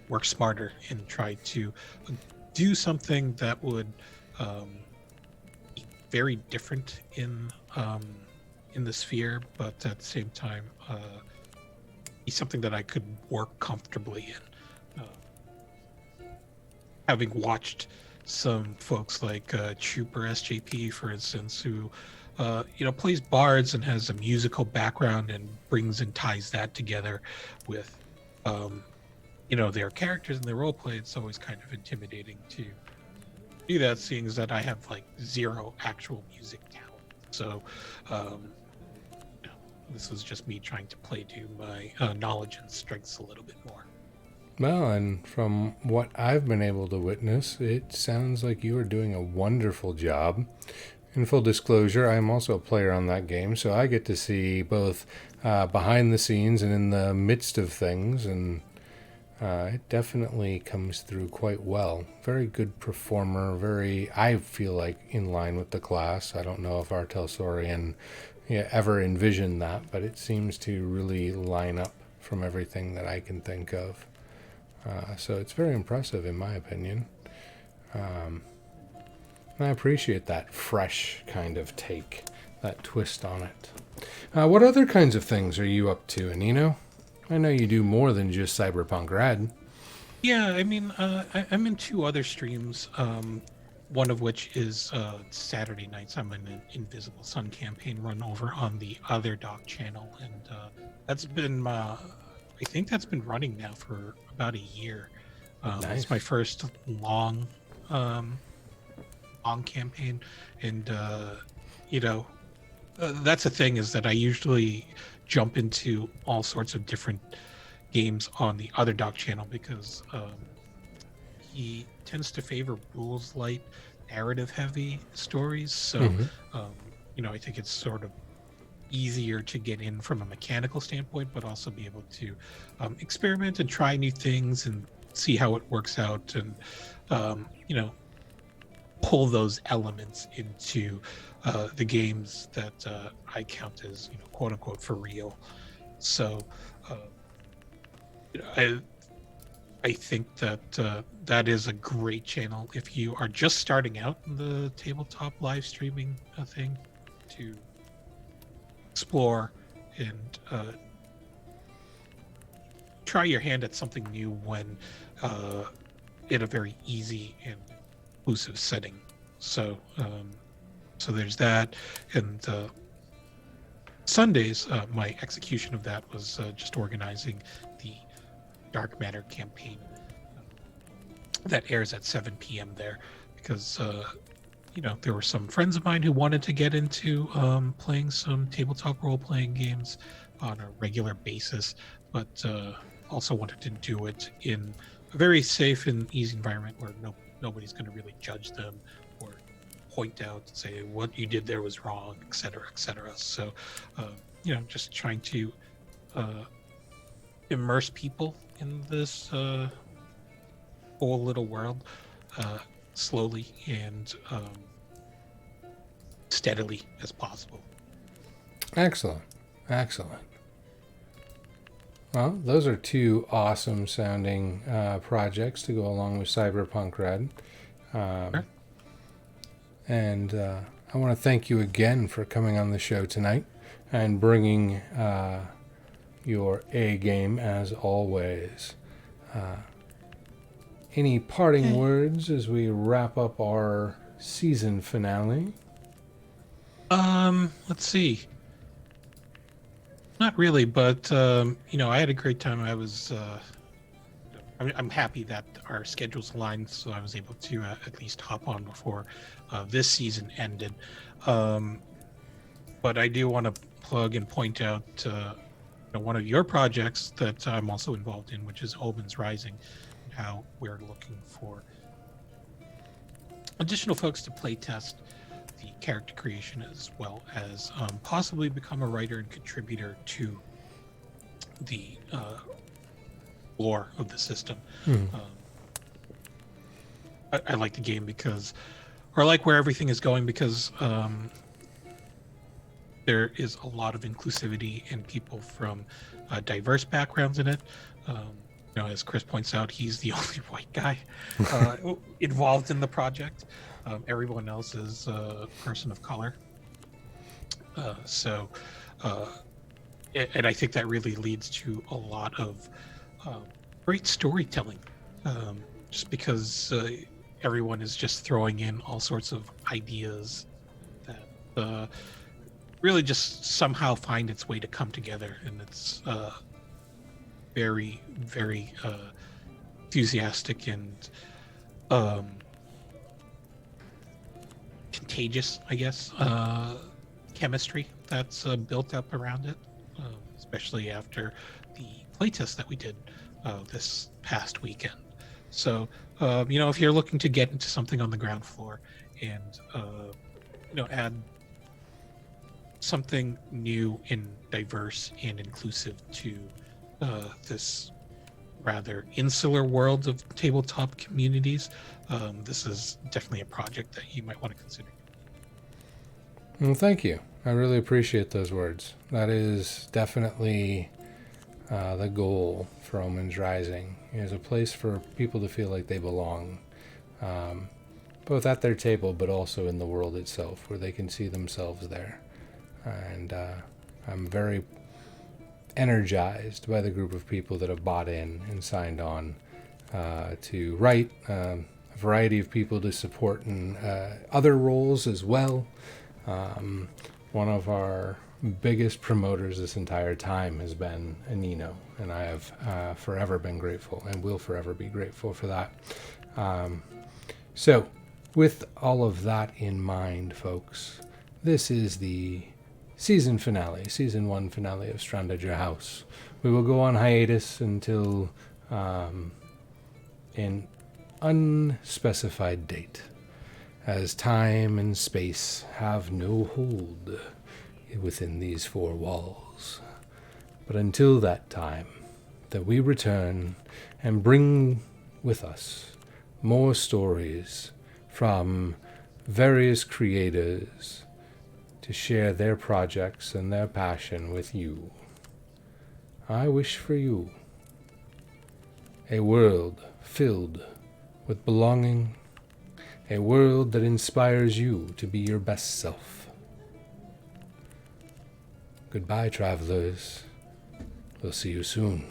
C: work smarter and try to do something that would be very different in the sphere, but at the same time be something that I could work comfortably in. Having watched some folks like Trooper SJP, for instance, who plays bards and has a musical background and brings and ties that together with their characters and their role play, it's always kind of intimidating to do that, seeing as that I have like zero actual music talent. So this was just me trying to play to my knowledge and strengths a little bit more.
A: Well, and from what I've been able to witness, it sounds like you are doing a wonderful job. In full disclosure, I'm also a player on that game, so I get to see both behind the scenes and in the midst of things, and it definitely comes through quite well. Very good performer, I feel like, in line with the class. I don't know if our Telsorian ever envisioned that, but it seems to really line up from everything that I can think of. So it's very impressive, in my opinion. I appreciate that fresh kind of take, that twist on it. What other kinds of things are you up to, Anino? I know you do more than just Cyberpunk Red.
C: Yeah, I mean, I'm in two other streams, one of which is Saturday nights. I'm in an Invisible Sun campaign run over on the Other Doc channel, and that's been I think that's been running now for about a year.
A: Nice.
C: It's my first long campaign, and that's the thing, is that I usually jump into all sorts of different games on the Other Doc channel, because he tends to favor rules light, narrative heavy stories. So I think it's sort of easier to get in from a mechanical standpoint, but also be able to experiment and try new things and see how it works out, and pull those elements into the games that I count as quote unquote for real. So I think that that is a great channel if you are just starting out in the tabletop live streaming thing, to explore and try your hand at something new when in a very easy and inclusive setting. So so there's that, and Sundays, my execution of that was just organizing the Dark Matter campaign that airs at 7 p.m. there, because there were some friends of mine who wanted to get into playing some tabletop role-playing games on a regular basis, but also wanted to do it in a very safe and easy environment where nobody's going to really judge them or point out and say what you did there was wrong, etc., etc. So, just trying to immerse people in this whole little world slowly and steadily as possible.
D: Excellent. Well, those are two awesome sounding projects to go along with Cyberpunk Red.
C: Sure.
D: And I want to thank you again for coming on the show tonight and bringing your A game as always. Any parting words as we wrap up our season finale?
C: Let's see. Not really, but I had a great time. I'm happy that our schedules aligned, so I was able to at least hop on before this season ended. But I do want to plug and point out one of your projects that I'm also involved in, which is Omens Rising, and how we're looking for additional folks to play test the character creation, as well as possibly become a writer and contributor to the lore of the system. I like the game I like where everything is going because there is a lot of inclusivity and people from diverse backgrounds in it. As Chris points out, he's the only white guy involved in the project. Everyone else is a person of color. And I think that really leads to a lot of great storytelling, just because everyone is just throwing in all sorts of ideas that really just somehow find its way to come together, and it's very, very enthusiastic and contagious, I guess, chemistry that's built up around it, especially after the playtest that we did this past weekend. So, if you're looking to get into something on the ground floor and, add something new and diverse and inclusive to this rather insular world of tabletop communities, this is definitely a project that you might want to consider.
D: Well, thank you. I really appreciate those words. That is definitely the goal for Omens Rising. Is a place for people to feel like they belong, both at their table but also in the world itself, where they can see themselves there. And I'm very energized by the group of people that have bought in and signed on to write, a variety of people to support in other roles as well. One of our biggest promoters this entire time has been Anino, and I have forever been grateful and will forever be grateful for that. So with all of that in mind, folks, this is the season 1 finale of Strandager Haus. We will go on hiatus until an unspecified date, as time and space have no hold within these four walls. But until that time, that we return and bring with us more stories from various creators to share their projects and their passion with you. I wish for you a world filled with belonging, a world that inspires you to be your best self. Goodbye, travelers. We'll see you soon.